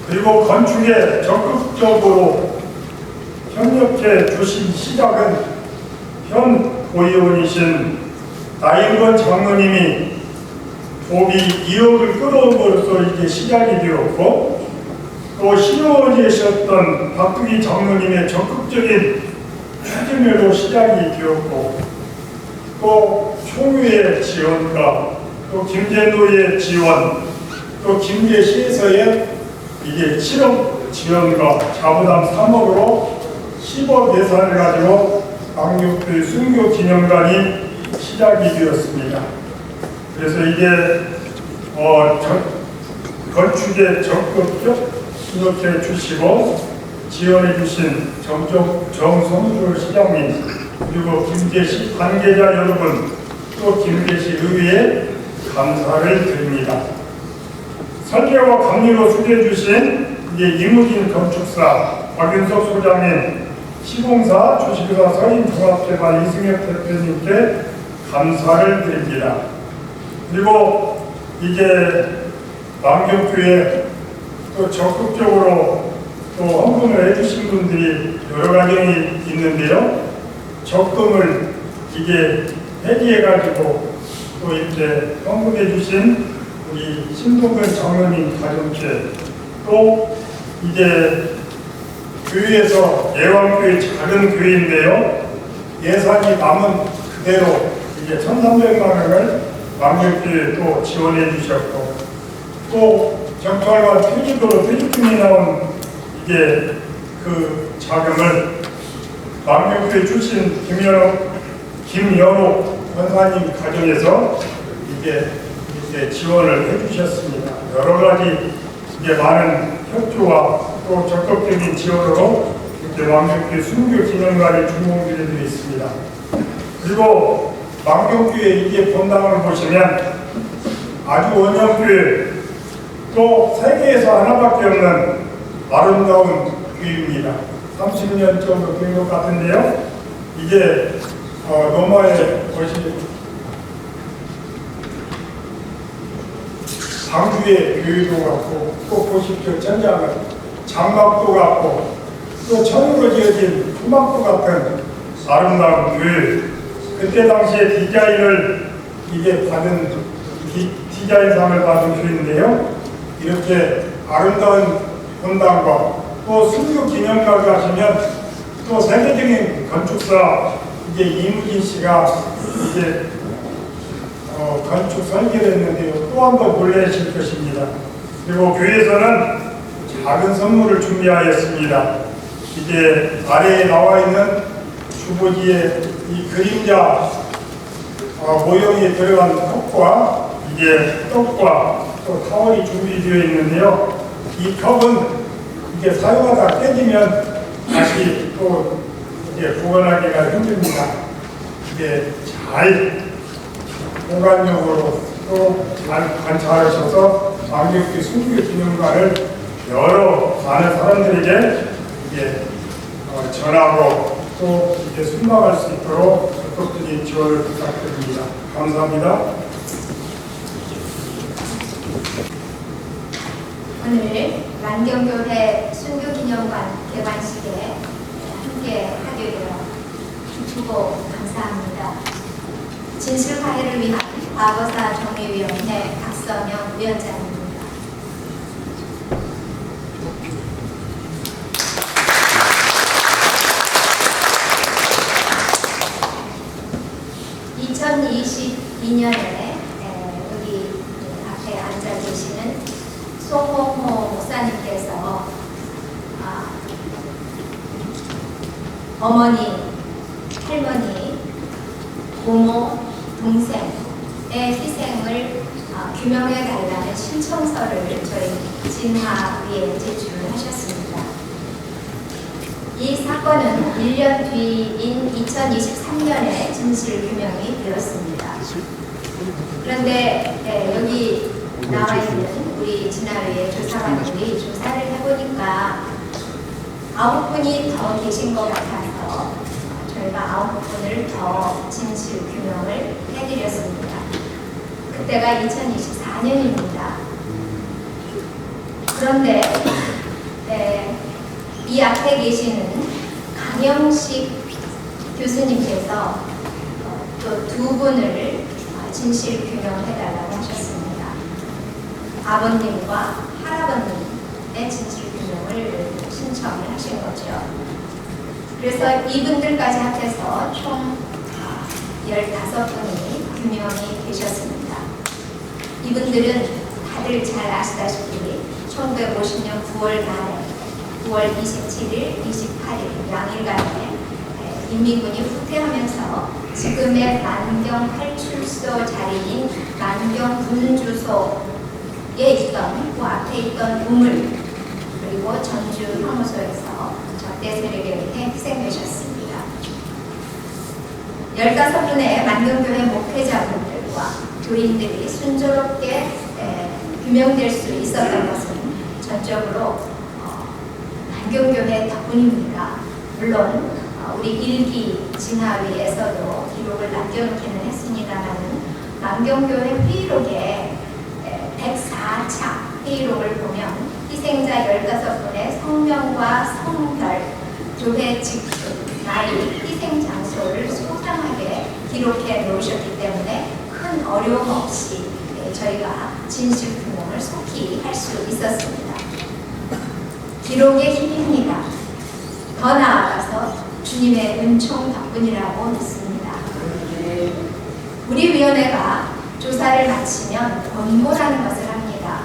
[SPEAKER 6] 그리고 건축에 적극적으로 협력해 주신 시작은 현 고위원이신 나인권 장로님이 도비 2억을 끌어옴으로써 이게 시작이 되었고, 또 신호원이셨던 박두기 장로님의 적극적인 추진으로 시작이 되었고, 또 총회의 지원과 또 김제노의 지원, 또 김제시에서의 이게 7억 지원과 자부담 3억으로 10억 예산을 가지고 광역교회 순교 기념관이 시작이 되었습니다. 그래서 이게 건축에 적극 이렇게 주시고 지원해 주신 정성주 시장님, 그리고 김제시 관계자 여러분, 또 김제시 의회에 감사를 드립니다. 설계와 강의로 수고해 주신 이무진 건축사, 박윤석 소장님, 시공사, 주식회사 서인종합개발 이승엽 대표님께 감사를 드립니다. 그리고 이제 남경교회 또 적극적으로 또 헌금을 해주신 분들이 여러 가정이 있는데요. 적금을 이게 해지해가지고 또 이렇게 헌금해주신 우리 신동근 장로님 가정께, 또 이제 교회에서 예왕교회 작은 교회인데요. 예산이 남은 그대로 이제 1,300만 원을 왕력교회에 또 지원해 주셨고, 또 정철관 퇴직으로 퇴직금이 나온 이게 그 자금을 왕력교회 출신 김연옥 권사님 가정에서 이게 지원을 해주셨습니다. 여러 가지 이제 많은 협조와 또 적극적인 지원으로 이렇게 왕경교회 순교 기념관이 준공되어 있습니다. 그리고 왕경교회 이게 본당을 보시면 아주 원형교회, 또 세계에서 하나밖에 없는 아름다운 교회입니다. 30년 정도 된 것 같은데요. 이게 로마에 보시면 방주의 교회도 같고, 또 보십시오. 천장은 장막도 같고, 또 천으로 지어진 토막도 같은 아름다운 교회. 그때 당시에 디자인을 이게 받은 디자인상을 받은 교회인데요. 이렇게 아름다운 본당과 또 순교 기념관 가시면 또 세계적인 건축사 이제 이무진 씨가 이제 건축 설계를 했는데요. 또 한 번 놀라실 것입니다. 그리고 교회에서는 작은 선물을 준비하였습니다. 이제 아래에 나와 있는 주보지에 이 그림자 모형이 들어간 컵과 이게 떡과 또 타월이 준비되어 있는데요. 이 컵은 이게 사용하다 깨지면 다시 또 이제 보관하기가 힘듭니다. 이게 잘 보관용으로 또 잘 관찰하셔서 왕력교회 순교 기념관을 여러 많은 사람들에게 이게 전하고 또 이제 순방할 수 있도록 적극적인 지원을 부탁드립니다. 감사합니다.
[SPEAKER 7] 오늘 만경교회 순교기념관 개관식에 함께 하게 되어 기쁘고 감사합니다. 진실화해를 위한 과거사 정의위원회 박선영 위원장입니다. (2022년에) 우리 앞에 앉아 계시는 송홍호 목사님께서 어머니, 할머니, 고모, 동생의 희생을 규명해달라는 신청서를 저희 진화위에 제출을 하셨습니다. 이 사건은 1년 뒤인 2023년에 진실 규명이 되었습니다. 그런데 여기 나와 있는 우리 진화위의 조사관들이 조사를 해보니까 9분이 더 계신 것 같아서 저희가 9분을 더 진실 규명을 해드렸습니다. 그때가 2024년입니다. 그런데 이 앞에 계시는 강영식 교수님께서 또 두 분을 진실 규명해달라고 하셨습니다. 아버님과 할아버님의 진실 규명을 신청을 하신 거죠. 그래서 이분들까지 합해서 총 15분이 규명이 되셨습니다. 이분들은 다들 잘 아시다시피 1950년 9월 말에 9월 27일, 28일 양일간에 인민군이 후퇴하면서 지금의 만경 탈출소 자리인 만경 군주소에 있던 그 앞에 있던 우물 그리고 전주 형무소에서 적대 세력에 의해 희생되셨습니다. 15분의 만경교회 목회자분들과 교인들이 순조롭게 규명될 수 있었던 것은 전적으로 만경교회 덕분입니다. 물론 우리 일기 진화위에서도 기록을 남겨놓기는 했습니다만은 만경교회 회의록에 104차 회의록을 보면 희생자 15분의 성명과 성별, 교회 직급, 나이, 희생 장소를 소상하게 기록해 놓으셨기 때문에 큰 어려움 없이 저희가 진실 규명을 속히 할 수 있었습니다. 기록의 힘입니다. 더 나아가서 주님의 은총 덕분이라고 믿습니다. 우리 위원회가 조사를 마치면 권고라는 것을 합니다.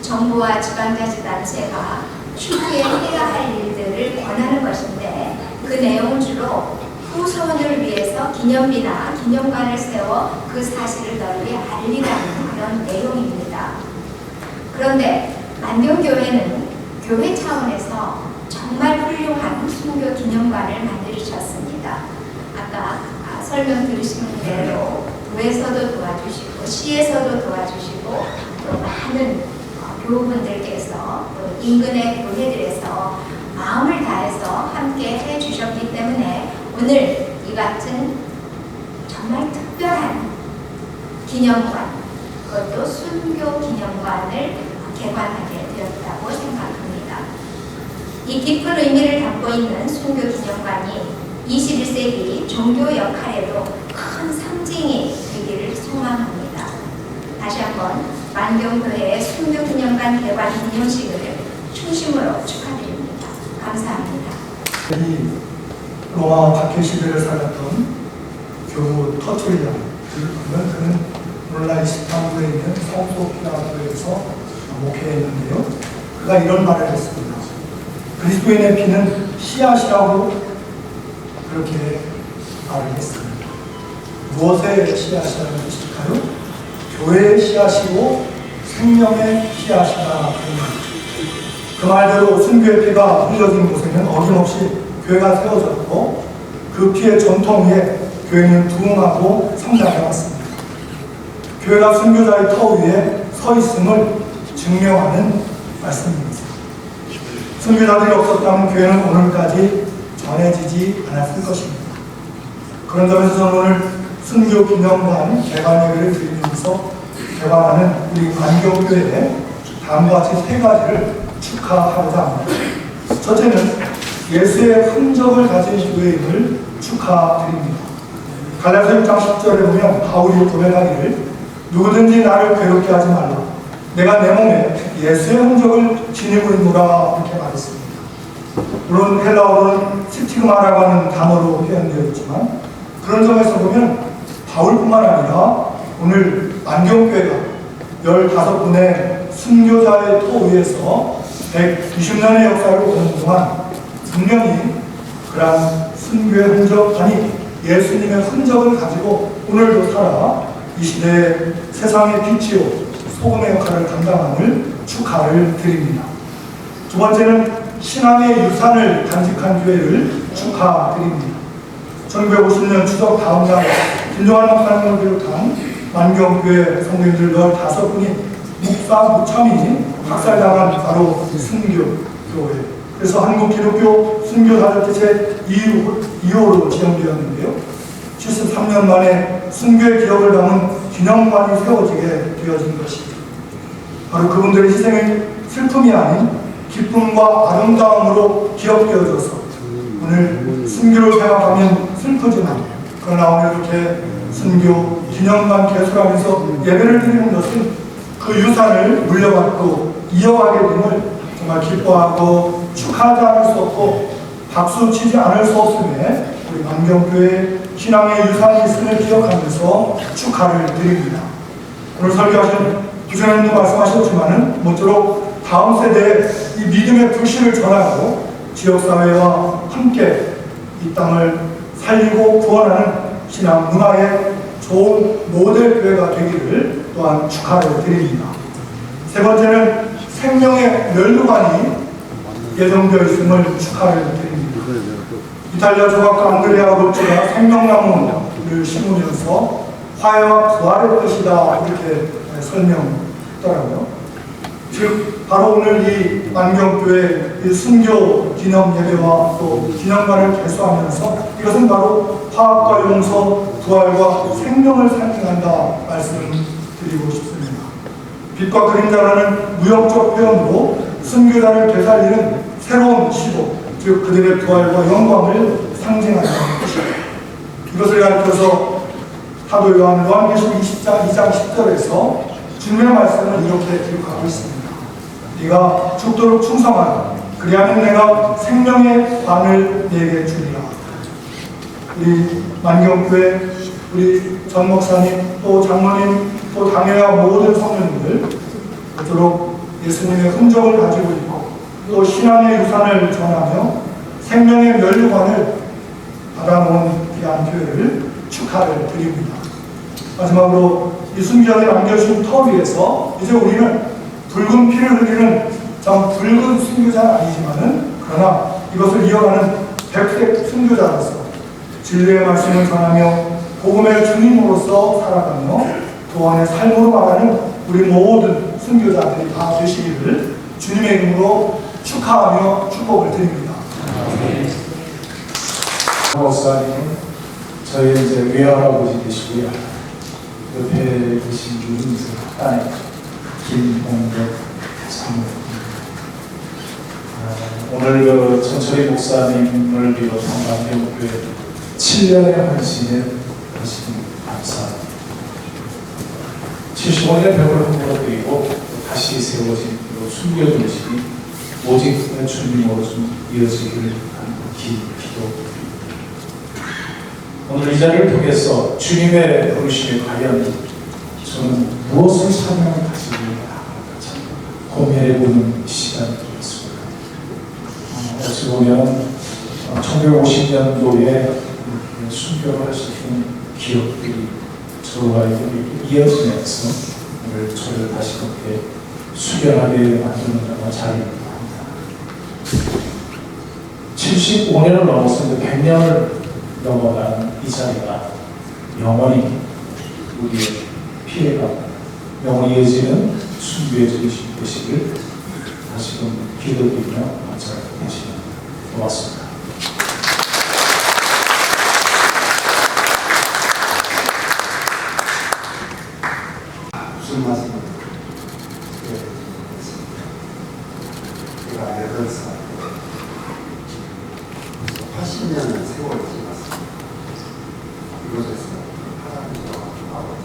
[SPEAKER 7] 정부와 지방자치단체가 추후에 해야 할 일들을 권하는 것인데 그 내용은 주로 후손을 위해서 기념비나 기념관을 세워 그 사실을 널리 알리라는 그런 내용입니다. 그런데 만경교회는 교회 차원에서 정말 훌륭한 순교 기념관을 만들으셨습니다. 아까 설명 들으신 대로 도에서도 도와주시고 시에서도 도와주시고 또 많은 교우분들께서 또 인근의 교회들에서 마음을 다해서 함께 해주셨기 때문에 오늘 이 같은 정말 특별한 기념관, 그것도 순교 기념관을 개관하게 되었다고 생각합니다. 이 깊은 의미를 담고 있는 순교 기념관이 21세기 종교 역할에도 큰 상징이 되기를 소망합니다. 다시 한번 만경교회의 순교 기념관 개관 기념식을 충심으로 축하드립니다. 감사합니다.
[SPEAKER 1] 이 로마 박해 시대를 살았던 교우 터툴리안, 그는 오늘날 이스탄불에 있는 성소피아교에서 목회했는데요. 그가 이런 말을 했습니다. 그리스도인의 피는 씨앗이라고 그렇게 말을 했습니다. 무엇의 씨앗이라는 뜻일까요? 교회의 씨앗이고 생명의 씨앗이다. 그 말대로 순교의 피가 흘려진 곳에는 어김없이 교회가 세워졌고 그 피의 전통 위에 교회는 부흥하고 성장해왔습니다. 교회가 순교자의 터 위에 서 있음을 증명하는 말씀입니다. 순교자들이 없었다면 교회는 오늘까지 전해지지 않았을 것입니다. 그런 점에서 저는 오늘 순교 기념관 개관 예배를 드리면서 개관하는 우리 만경교회의 다음과 같이 세 가지를 축하하고자 합니다. 첫째는 예수의 흔적을 가진 교회임을 축하드립니다. 갈라디아 6장 10절에 보면 바울이 고백하기를 누구든지 나를 괴롭게 하지 말라. 내가 내 몸에 예수의 흔적을 지니고 있노라 이렇게 말했습니다. 물론 헬라어로는 스티그마라고 하는 단어로 표현되어 있지만 그런 점에서 보면 바울뿐만 아니라 오늘 만경교회가 15분의 순교자의 토 위에서 120년의 역사를 오는 동안 분명히 그러한 순교의 흔적, 아니 예수님의 흔적을 가지고 오늘도 살아 이 시대의 세상의 빛이요 소금의 역할을 감당함을 축하를 드립니다. 두 번째는 신앙의 유산을 간직한 교회를 축하드립니다. 1950년 추석 다음날 김종환 목사님을 비롯한 만경교회 성도님들 15분이 목사 무참히 학살당한 바로 순교교회. 그래서 한국기독교 순교사절대 제2호로 지정되었는데요. 73년 만에 순교의 기억을 담은 기념관이 세워지게 되어진 것이죠. 바로 그분들의 희생이 슬픔이 아닌 기쁨과 아름다움으로 기억되어져서 오늘 순교를 생각하면 슬프지만 그러나 오늘 이렇게 순교 기념관 개설하면서 예배를 드리는 것은 그 유산을 물려받고 이어가게 됨을 정말 기뻐하고 축하하지 않을 수 없고 박수 치지 않을 수 없음에 우리 만경교회 신앙의 유산이 있음을 기억하면서 축하를 드립니다. 오늘 설교하신 부장님도 말씀하셨지만은 모쪼록 다음 세대에 이 믿음의 불씨를 전하고 지역사회와 함께 이 땅을 살리고 구원하는 신앙 문화의 좋은 모델 교회가 되기를 또한 축하를 드립니다. 세 번째는 생명의 면류관이 예정되어 있음을 축하를 드립니다. 이탈리아 조각가 안드레아 로치가 생명나무를 심으면서 화해와 부활의 뜻이다 이렇게 설명했더라고요. 즉 바로 오늘 이 만경교회 이 순교 기념 예배와 또 기념관을 개소하면서 이것은 바로 화합과 용서, 부활과 생명을 상징한다 말씀을 드리고 싶습니다. 빛과 그림자라는 무역적 표현으로 순교자를 되살리는 새로운 시도, 즉 그들의 부활과 영광을 상징하는 것입니다. 이것을 가르쳐서 사도 요한계시록 20장 2장 10절에서 주님의 말씀을 이렇게 기록하고 있습니다. 네가 죽도록 충성하라. 그리하면 내가 생명의 관을 내게 주리라. 우리 만경교회, 우리 전 목사님, 또 장로님, 또 당회와 모든 성도님들 그토록 예수님의 흔적을 가지고 있고 또 신앙의 유산을 전하며 생명의 면류관을 받아놓은 귀한 교회를 축하를 드립니다. 마지막으로 이 순교자에 남겨주신 터 위에서 이제 우리는 붉은 피를 흘리는 참 붉은 순교자는 아니지만은 그러나 이것을 이어가는 백색 순교자로서 진리의 말씀을 전하며 복음의 주님으로서 살아가며 교환의 삶으로 말하는 우리 모든 순교자들이 다 되시기를 주님의 이름으로 축하하며 축복을 드립니다.
[SPEAKER 8] 목사님, 저희 이제 외할아버지 되시고요. 옆에 계신 윤수 딸 김홍덕 사모입니다. 오늘 그 천철이 목사님을 비롯한 만경교회 7년의 헌신에 하시니 감사합니다. 75년의 벽을 허물어드리고 다시 세워진 순교정신이 오직 주님으로 좀 이어지기를 하는 기도. 오늘 이 자리를 통해서 주님의 부르심에 과연 저는 무엇을 사명을 가지고 고민해보는 시간이 되었습니다. 어찌 보면 1950년도에 순교를 하시는 기억들이 저와 이어지면서 오늘 저를 다시 그렇게 수련하게 만드는 자리입니다. 75년을 넘어서 100년을 넘어가는 이 자리가 영원히 우리의 피해가 영원히 이어지는 순교의 정신이 되시길 다시금 기도드리며 감사를 드리시면 고맙습니다.
[SPEAKER 9] 무슨 말씀을 제가 8살 80년은 세월이 지났습니다. 이곳에서 하나님과 아버지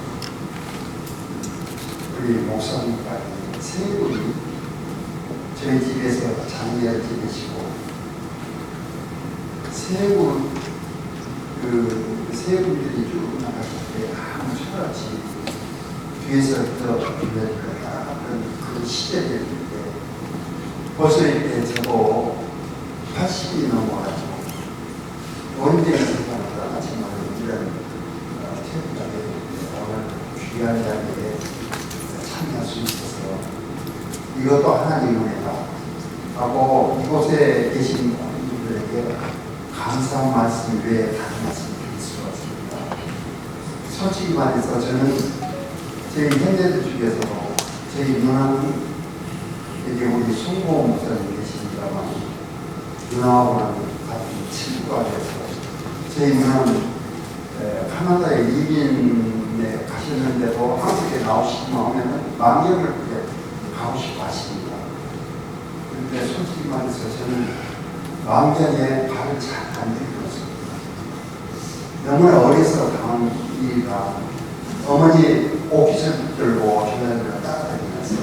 [SPEAKER 9] 우리 목사님까지 세 분이 저희 집에서 장례를 지내시고 세 분들이 쭉 나갔을 때 아무 철없이 뒤에서부터 따라갔던 그 시대들인데 벌써 이렇게 저거 80이 넘어가지고 언제 생각보다 정말 이런 태국에 오늘 귀한 자리에 참여할 수 있어서 이것도 하나님의 은혜다. 하고 이곳에 계신 분들에게 감사한 말씀 외에 다른 말씀 드릴 수가 없습니다. 솔직히 말해서 저는 저희 형제들 중에서도 저희 누나는 여기 우리 송보 목사님 계십니다만 누나하고는 같은 친구가 돼서 저희 누나는 카나다에 이민에 가셨는데도 한국에 나오시면 하면은 망경을 가고 싶어 하십니다. 그런데 솔직히 말해서 저는 망경에 발을 잘 안 들였습니다. 너무나 어려서 당한 일이라 어머니 오피스를 붙들고 전화를 따라다니면서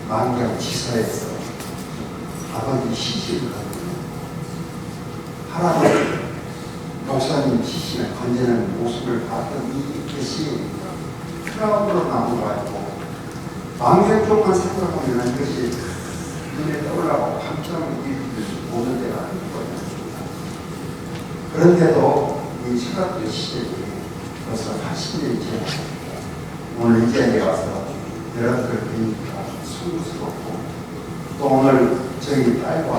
[SPEAKER 9] 망경 지사에서 아버지 시신을 건드려 하나님 목사님 시신을 건지는 모습을 봤던 이것이 트라우마로 남아가지고 망경 쪽만 생각하면 이것이 눈에 떠올라고 감정을 보는 데가 아닐 거예요. 그런데도 이 시각적 시대에 벌써 80년이 지났고 오늘 이 자리에 와서 여러분들 뵈니까 송구스럽고 또 오늘 저희 딸과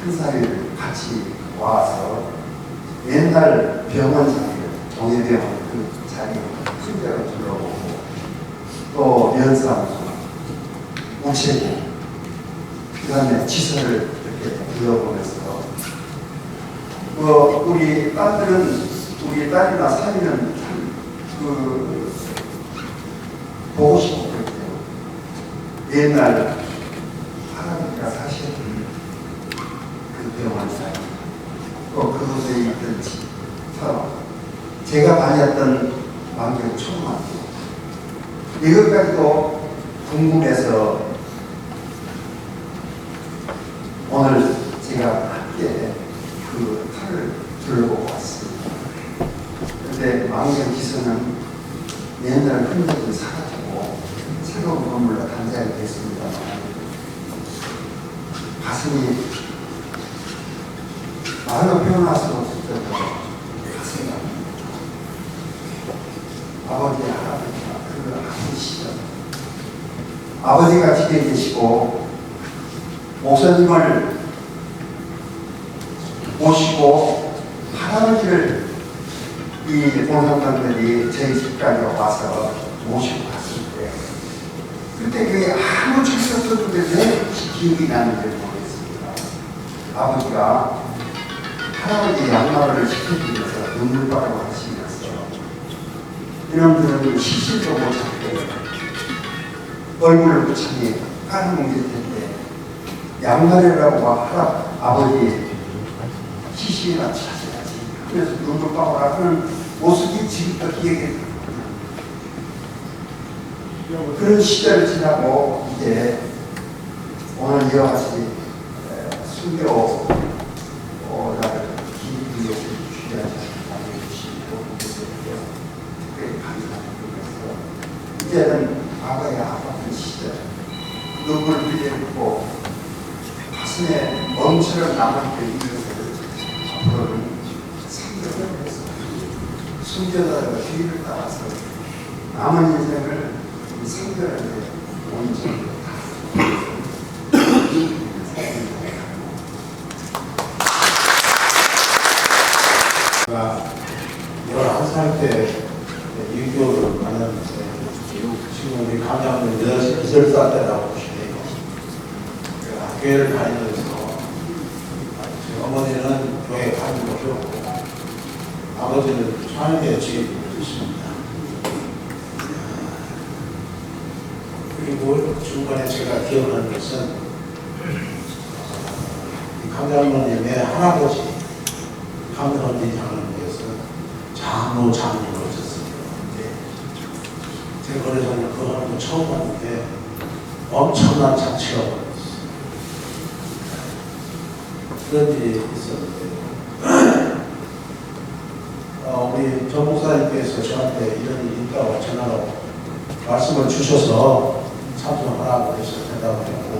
[SPEAKER 9] 큰사위를 같이 와서 옛날 병원 자리를 동해병원 그 자리를 흔적을 둘러보고 또 면사무소, 우체국 그 다음에 지서를 이렇게 둘러보면서 우리 딸들은 우리 딸이나 사위는 그 보고 싶었거든요. 옛날 할아버지가 사셨던 그 병원 사이 또 그곳에 있던 집처럼 제가 다녔던 망경 초등학교 이것까지도 궁금해서 오늘 제가 함께 그 터를 둘러보고 왔습니다. 그런데 망경 기서는 옛날 흔적이 사라지고 새로운 건물로 단장이 됐습니다만 가슴이 말로 표현할 수 없을 정도로 가슴이 아버지 할아버지가 그 한 시절 아버지가 집에 계시고 목사님을 모시고 할아버지를 이 봉사단들이 저희 집까지 와서 모시고 갔을 때 그때 그게 아무 적이 없었는데 왜 기억이 나는지 모르겠습니다. 아버지가 할아버지 양말을 시켜주면서 눈물바라고 하시면서 이놈들은 시신도 못 찾게 얼굴을 붙이니 깔아뭉갤 텐데 양말이라고 아버지 시신이나 찾아야지 하면서 눈물바라고 하는 모습이 지금도 기억이 나거든요. 그런 시절을 지나고 이제 오늘 이와 같이 순교 나를 기쁘게 주시하셔서 알려주시고 특별히 감사드리면서 이제는 과거의 아팠던 시절 눈물 흘리고 가슴에 멍처럼 남았던 이것을 앞으로는 상대를 해서 순교자가 뒤를 따라서 남은 인생을 상대를 온전히
[SPEAKER 8] 제가 11살 때 유교를 만났는데 지금 우리 감장님 8살 때라고 보시네요. 교회를 다니면서 어머니는 교회 가는 것이 없고 아버지는 삶의 지혜를 주셨습니다. 그리고 중간에 제가 기억하는 것은 감장모님의 할아버지 감사원리 장로님께서 장로장님을 하셨어요. 제가 그래서 그거 하는 거 처음 봤는데 엄청난 잔치가 벌어졌어요. 그런 일이 있었는데요. 우리 전 목사님께서 저한테 이런 일이 있다고 전화로 말씀을 주셔서 참석하라고 해서 대답을 했고,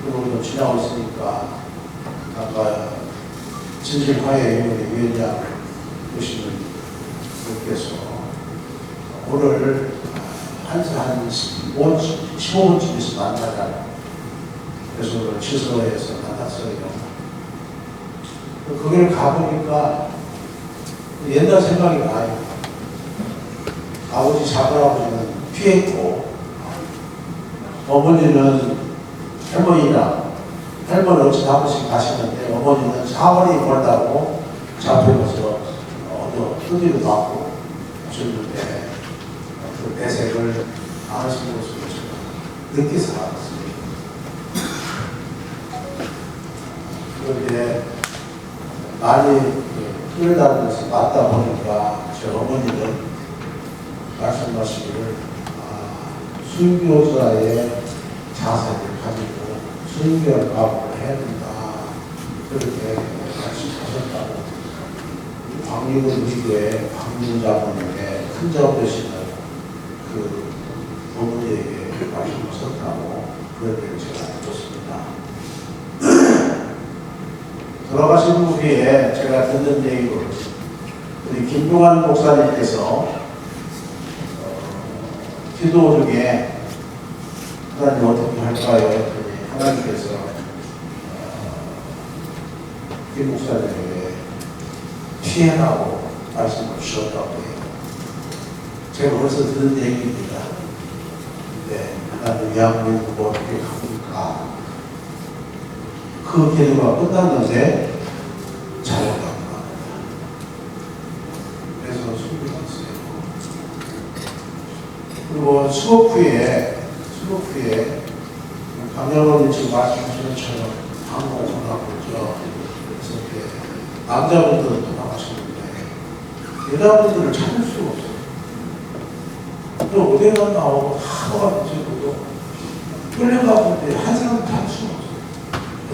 [SPEAKER 8] 그리고 또 지나고 있으니까 아까 진실화해위원회 위원장 되시는 분께서 오늘 한 15분쯤에서 만나자고 그래서 오늘 취소해서 만났어요. 거기를 가보니까 옛날 생각이 나요. 아버지 작은아버지는 피했고 어머니는 할머니랑 할머니 어찌 한 번씩 가시는데 어머니는 사월이 멀다고 잡혀서 어디로 맞고 하셨는데 그 대색을 안 하신 것으로 제가 늦게 살아갔습니다. 그런데 많이 끌어다니면서 맞다 보니까 제 어머니는 말씀하시기를 순교자의 자세를 가지고 순교를 각오를 해야 된다. 그렇게 말씀하셨다고 광림은 위교의 광림자분에게 큰 점 되시는 그 어머니에게 말씀하셨다고 그런 얘기를 제가 들었습니다. 돌아가신 후에 제가 듣는 얘기로 우리 김동환 목사님께서 기도 중에 하나님 어떻게 할까요? 했더니 하나님께서 김 목사님에게 피해라고 말씀을 주셨다고 해요. 제가 벌써 듣는 얘기입니다. 네, 하나님 양을 보고 어떻게 합니까? 그 기도가 끝났는데 잘못한 겁니다. 그래서 숨겨놨어요. 그리고 수업 후에 강영원님 지금 말씀하신 것처럼 방법을 하고 있죠. 그래서 이렇게 남자분들은 돌아가셨는데 여자분들을 찾을 수가 없어요. 또 어디가 나오고 하루가 늦어도 끌려가는데 한 사람도 찾을 수가 없어요.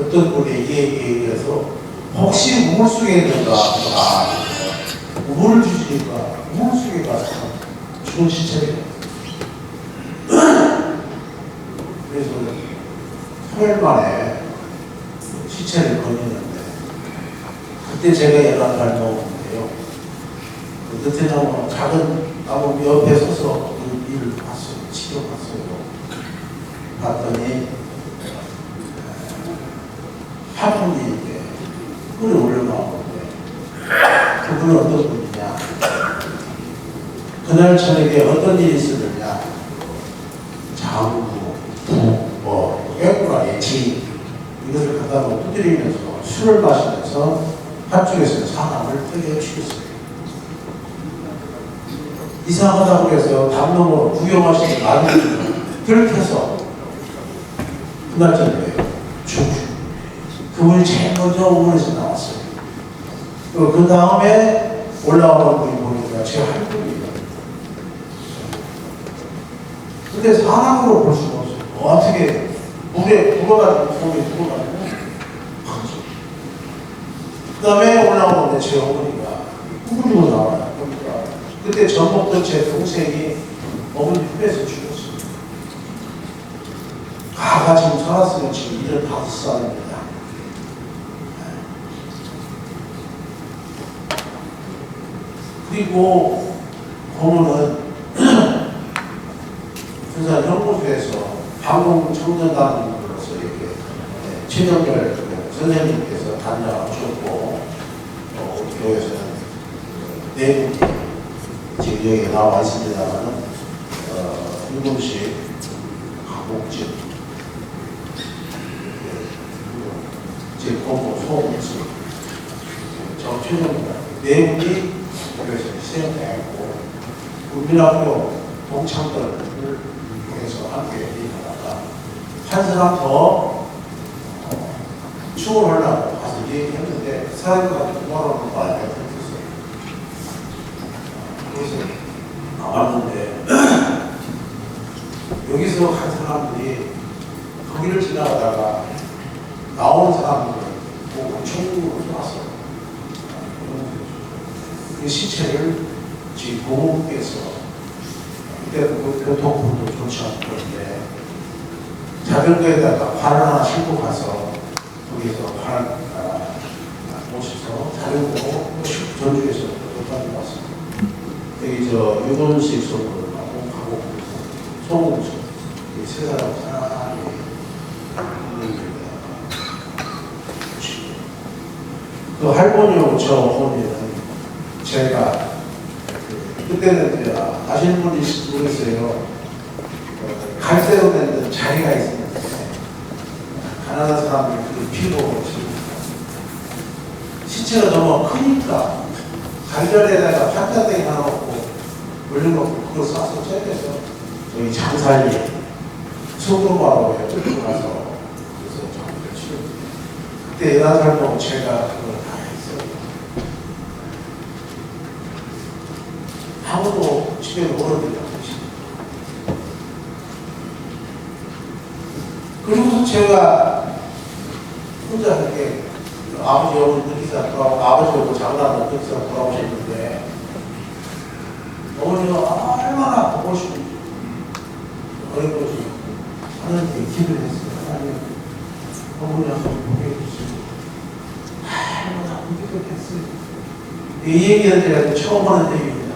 [SPEAKER 8] 어떤 분이 얘기해서 혹시 우물 속에 있는가 물을 주시니까 우물 속에 가서 죽은 시체를 그래서 3일 만에 시체를 건졌는데 그때 제가 11살 먹었는데요. 그 끝에 나무 작은 나무 옆에 서서 그 일을 봤어요. 지켜봤어요. 봤더니 한 분이 이렇게 꿀에 올려나오는데 그분은 어떤 분이냐, 그날 저녁에 어떤 일이 있었느냐, 장구, 뭐 깨꾸라기, 지 이것을 갖다 놓고 두드리면서 술을 마시면서 한쪽에서 사람을 되게 죽였어요. 이상하다고 해서 담론으로 구경하시는 많은 들켜서 그날 저녁에 죽으셨어요. 그분이 제일 먼저 우물에서 나왔어요. 그 다음에 올라오는 분이 보니까 제 할머니예요. 근데 사람으로 볼 수가 없어요. 어떻게 물에 불어가지고 속에 들어가지고 그 다음에 올라오는데 제 어머니가 꾸물고 나와요. 그러니까 그때 전 먹던 제 동생이 어머니 품에서 죽었어요. 가가 지금 살았으면 지금 75살입니다. 그리고 고모는 부산 연구소에서 방공 청년단으로서 이렇게 최정결 선생님께서 단장을 주셨고 우리 교회에서는 네 분이 지금 여기 나와 있습니다만 유금식, 가곡집, 제 고모, 소금식, 저 최정결 네 분이 교회에서 시행되었고 국민학교 동창들을 통해서 함께 일하다가 한 사람 더 추월하려고 가서 얘기했는데 그 사람이 가지고 뭐라고 말을 했어요. 그래서 나왔는데 여기서 한 사람들이 거기를 지나가다가 나오는 사람들을 보고 총으로 쏘았어요. 그 시체를 지금 고모께서 그때 교통편도 좋지 않던데 자전거에다가 발을 하나 싣고 가서 거기서 발 모셔서 자전거 전주에서 여기까지 왔습니다. 여기 저 유건식 소문하고 가고 소문식 세 사람 사람이 있는데 그 할머니하고 저 어머니는 제가 그때는 이제 아시는 분이 모르겠어요. 갈대로 된 자리가 있었는데 가난한 사람들이 그 피로 시체가 너무 크니까 갈별에다가 판자대기 하나 넣고 올려놓고 그걸 싸서 째려서 저희 장사리 소금하고 쫓고 가서 그래서 저를 치료. 그때 11살 먹고 제가 그걸 다 했어요. 아무도 집에 오는데 그리고서 제가 혼자 그렇게 아버지 어머니 늦게서 돌아오고 아버지하고 장난하고 늦게서 돌아오셨는데 어머니가 얼마나 보고 싶은지 어린 거지 하나님께 기도를 했어요. 하나님 어머니 한번 보게 해주시고 얼마나 기도했어요. 이 얘기는 제가 처음 하는 얘기입니다.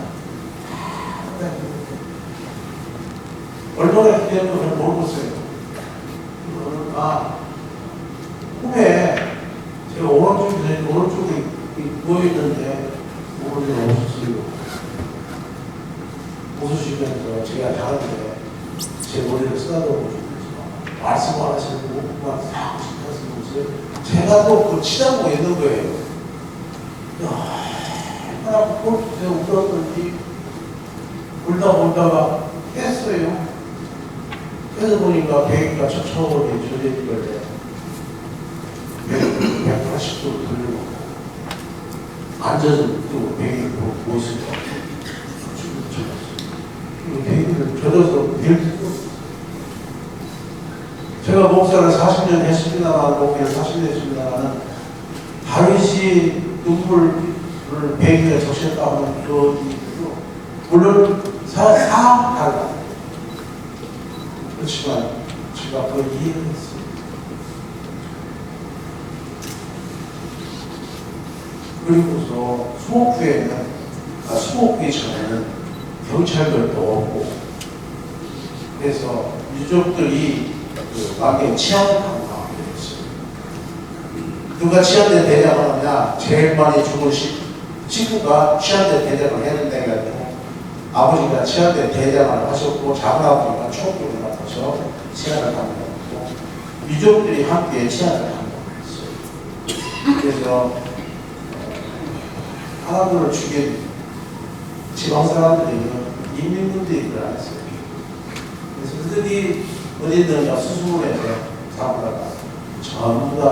[SPEAKER 8] 얼마나 기대했는지 저는 모르겠어요. 꿈에 제가 오른쪽에 누워있는데 오른쪽에 오셨어요. 웃으시면서 제가 자는데 제 머리를 쓰다듬어 주면서 말씀 안 하시고 그만 싹 하시면서 제가 또 그 치닫고 있는 거예요. 얼마나 그렇게 울었던지 울다가 깼어요. 그래서 보니까 배기가 천천히 저리를 180도 돌려놓고 앉아서 또 배기 모습이 배기를 젖어서 제가 목사를 40년 했습니다만 목회를 40년 했습니다만 다윗이 눈물을 배기에 적셨다면 물론 사람 달라. 그렇지만 제가 그걸 이해를 했어요. 그리고서 수목부에 전에는 경찰들도 없고 그래서 유족들이 그 만경 치안을 강화하게 됐어요. 누가 치안대 대장을 하느냐 제일 많이 죽은 식구가 치안대 대장을 했는데 해가지고 아버지가 치안대 대장을 하셨고 작은 아버지가 총격을 맡아서 치안을 담당했고 유족들이 함께 치안을 담당했어요. 그래서 사람들을 죽인 지방 사람들이 인민군들이 일어났어요. 그래서 그들이 어디 있느냐 수습을 해서 잡으다가 전부 다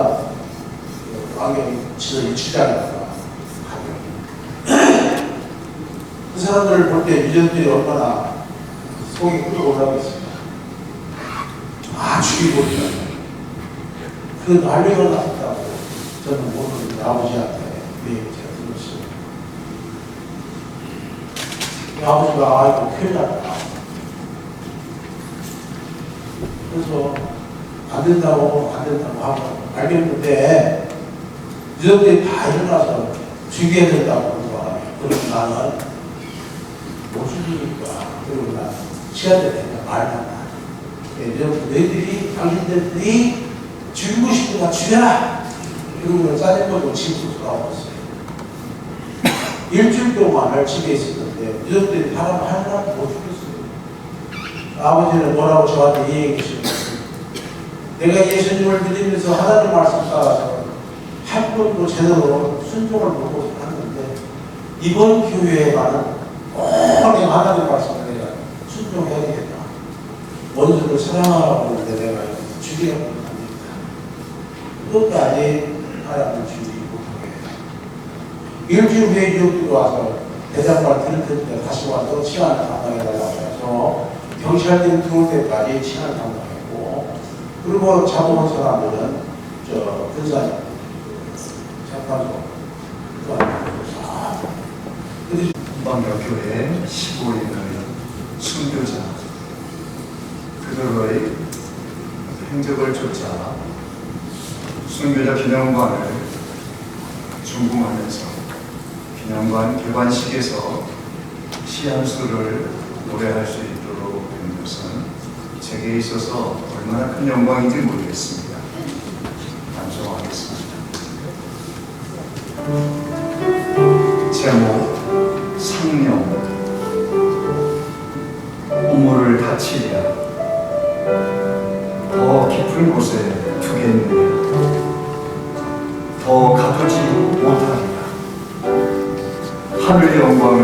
[SPEAKER 8] 안경이 지도이 주장했다가 그 사람들을 볼 때 유전들이 얼마나 속이 끓어올라겠습니까? 다 죽이고 있다. 그 난리가 났다고 저는 오늘 아버지한테 제가 들었어요. 아버지가 아이고 큰일 났다. 그래서 안 된다고 하고 알겠는데 유전들이 다 일어나서 죽여야 된다고 하는 거야. 그래서 나는 못 죽이니까 그리고 나 치아들 때문에 말한다. 너희들이 당신들이 죽이고 싶으면 죽여라. 그리고 짜증내고 집으로 나왔어요. 일주일 동안을 집에 있었는데 유족들이 바람을 하나도 못 죽였어요. 아버지는 뭐라고 저한테 이 얘기하시는 거예요. 내가 예수님을 믿으면서 하나님 말씀 따라서 한 번도 제대로 순종을 못 하는데 이번 교회에만은 내가 하나님 말씀을 내가 순종해야 되겠다. 원수를 사랑하라고 하는데 내가 죽이라고 합니다. 끝까지 하나님을 죽이고 일주일 후에 유족들이 와서 대장만 들을 때부터 다시 와서 치안을 담당해달라고 해서 경찰들이 들어올 때까지 치안을 담당했고 그리고 잡아온 사람들은 저 근사님 재판소
[SPEAKER 10] 방역교회 15인의 순교자 그들의 행적을 쫓아 순교자 기념관을 준공하면서 기념관 개관식에서 시한수를 노래할 수 있도록 된 것은 제게 있어서 얼마나 큰 영광인지 모르겠습니다. 감사하겠습니다. 제목 상명 우물을 닫히랴 더 깊은 곳에 두겠느냐 더 가두지 못하리라 하늘의 영광을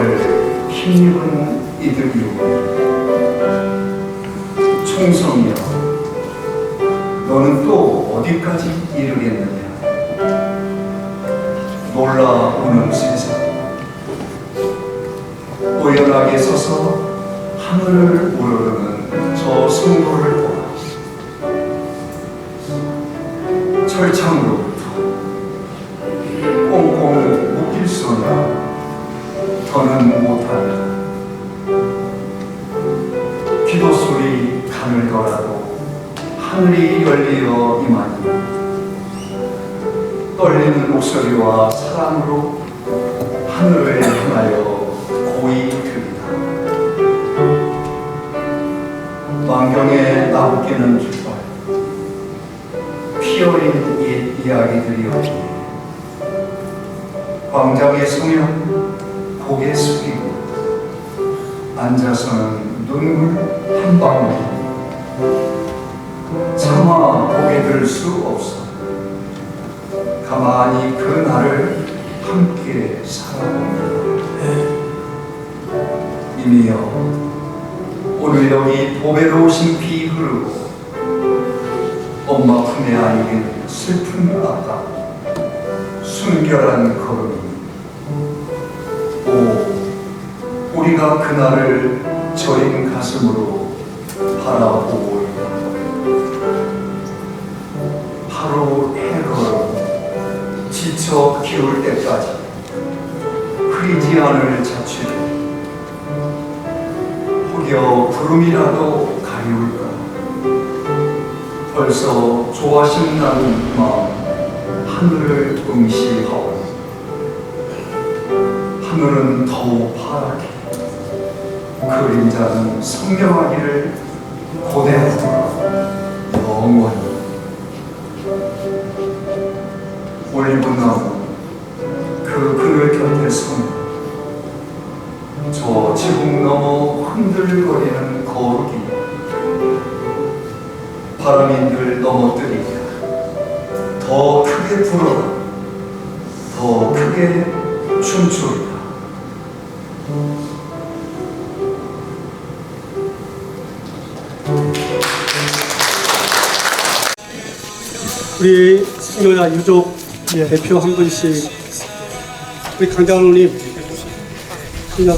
[SPEAKER 10] 힘입은 이들이오 충성이여 너는 또 어디까지 이르겠느냐 놀라우는 세상 오연하게 서서 하늘을 우러르는 저 성도를 보라 철창으로부터 꽁꽁 묶일소나 더는 못하리라 기도 소리 가늘더라도 하늘이 열리어 임하니 떨리는 목소리와 사랑으로 하늘을 향하여 고이 드리다 만경에 나부끼는 깃발 피 어린 옛 이야기들이었기에 광장에 서면 고개 숙이고 앉아서는 눈물 한 방울 차마 고개 들 수 없어 가만히 그 날을 함께 살아봅니다. 이미여 오늘 여기 보배로우신 피 흐르고 엄마 품에 안긴 슬픈 아까 순결한 걸음이 오 우리가 그날을 저린 가슴으로 바라보고 있다. 하루 해걸음 지쳐 기울 때까지 흐리지 않을 자취를 혹여 구름이라도 가리울까 벌써 좋아하신다는 마음 하늘을 응시하오 하늘은 더욱 파랗게 그림자는 선명하기를 고대하노라 영원히 올리브나무 그 그늘 곁에 서는 저 지붕 너머 흔들거리는 거룩이 바람이 늘 넘어뜨리랴 더 크게 불어라 더 크게 춤추리라
[SPEAKER 11] 우리 승려자 유족 대표 한 분씩 우리 강 장로님 신장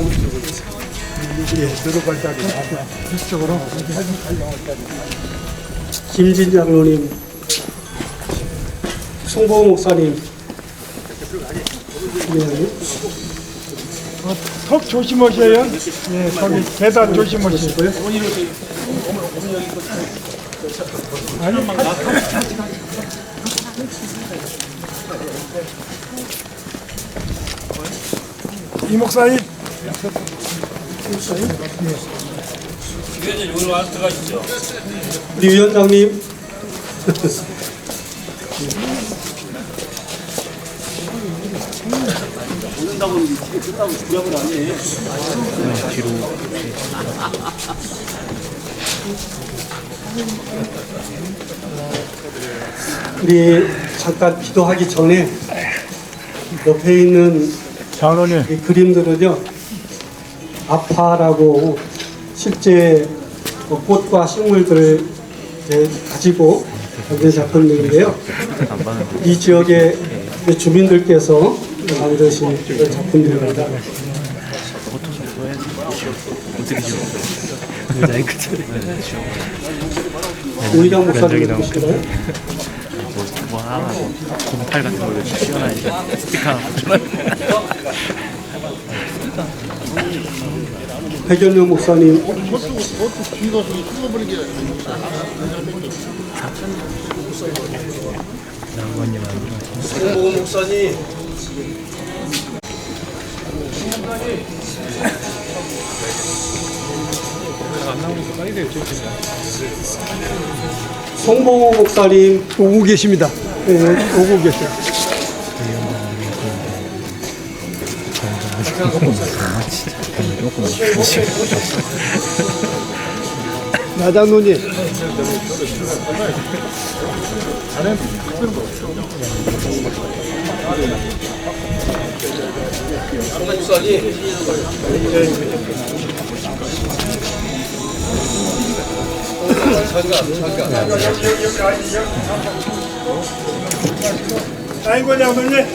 [SPEAKER 6] 이쪽으로
[SPEAKER 11] 김진 장로님 송보 목사님
[SPEAKER 6] 턱 조심하셔요. 예, 거기 계단 조심하시고요. 아니, 이 목사님.
[SPEAKER 11] 우리 위원장님 우리 잠깐 기도하기 전에 옆에 있는
[SPEAKER 6] 장로님.
[SPEAKER 11] 이 그림들은요 아파라고 실제 꽃과 식물들을 이제 가지고 만든 작품들인데요. 이 지역의 주민들께서 만드신 작품들입니다. 오이장 목사님 보시나요?
[SPEAKER 12] 뭐 하나 곰팔 같은 걸로 시원하게 스티커 하나
[SPEAKER 11] 백연영 목사님 송보 목사님 송보 목사님
[SPEAKER 6] 오고 계십니다.
[SPEAKER 11] 네,
[SPEAKER 6] 오고 계세요. 나장로님. 아이고 장로님.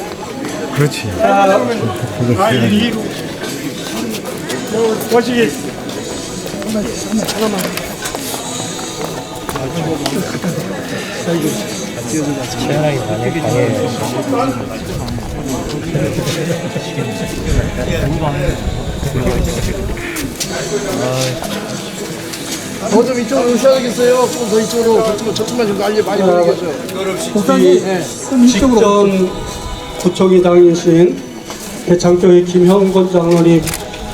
[SPEAKER 12] 그렇지.
[SPEAKER 6] 아 이리로. 보시기. 하나만.
[SPEAKER 12] 시원하게 방해.
[SPEAKER 6] 좀 이쪽으로 오셔야겠어요. 좀 더 이쪽으로. 저쪽만 좀 많이 보이겠어요.
[SPEAKER 11] 목사님, 직전 구청회장이신 대창교회 김형곤 장로님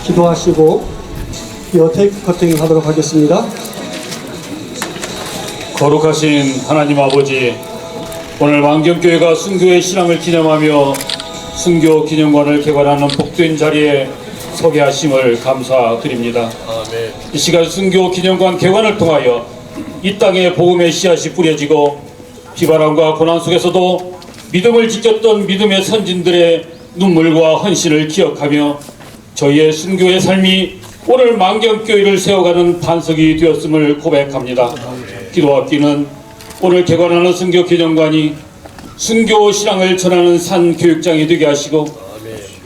[SPEAKER 11] 기도하시고 이어 테이프 커팅 하도록 하겠습니다.
[SPEAKER 2] 거룩하신 하나님 아버지, 오늘 만경교회가 순교의 신앙을 기념하며 순교 기념관을 개관하는 복된 자리에 서게 하심을 감사드립니다. 이 시간 순교 기념관 개관을 통하여 이 땅에 복음의 씨앗이 뿌려지고 비바람과 고난 속에서도 믿음을 지켰던 믿음의 선진들의 눈물과 헌신을 기억하며 저희의 순교의 삶이 오늘 만경교회를 세워가는 반석이 되었음을 고백합니다. 기도하기는 오늘 개관하는 순교 기념관이 순교 신앙을 전하는 산 교육장이 되게 하시고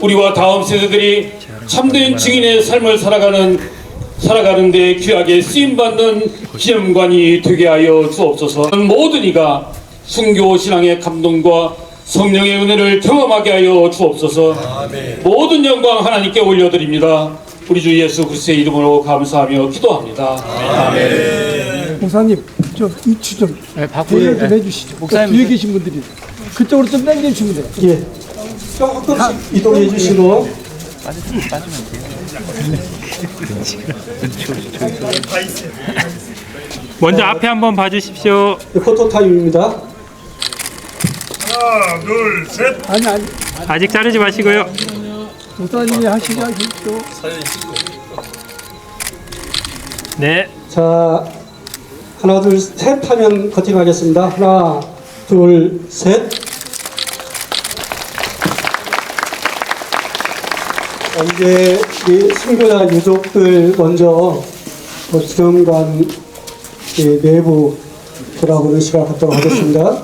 [SPEAKER 2] 우리와 다음 세대들이 참된 증인의 삶을 살아가는 데 귀하게 쓰임받는 기념관이 되게 하여 주옵소서. 모든 이가 순교 신앙의 감동과 성령의 은혜를 경험하게 하여 주옵소서. 모든 영광 하나님께 올려드립니다. 우리 주 예수 그리스도의 이름으로 감사하며 기도합니다. 아멘.
[SPEAKER 6] 목사님, 좀 이추 좀 대결 좀 해주시죠.
[SPEAKER 12] 목사님,
[SPEAKER 6] 뒤에 계신 분들이 그쪽으로 좀 당겨주시면 돼요.
[SPEAKER 11] 예. 조금씩 이동해 주시고.
[SPEAKER 12] 빠지면 돼요.
[SPEAKER 6] 먼저 앞에 한번 봐주십시오.
[SPEAKER 11] 포토 타임입니다.
[SPEAKER 6] 하나, 둘, 셋. 아니. 아직 자르지 마시고요. 목사님이 하시죠. 네.
[SPEAKER 11] 자, 하나, 둘, 셋 하면 커팅하겠습니다. 하나, 둘, 셋. 이제 이 순교자 유족들 먼저 기념관 내부 돌아보는 시간 갖도록 하겠습니다.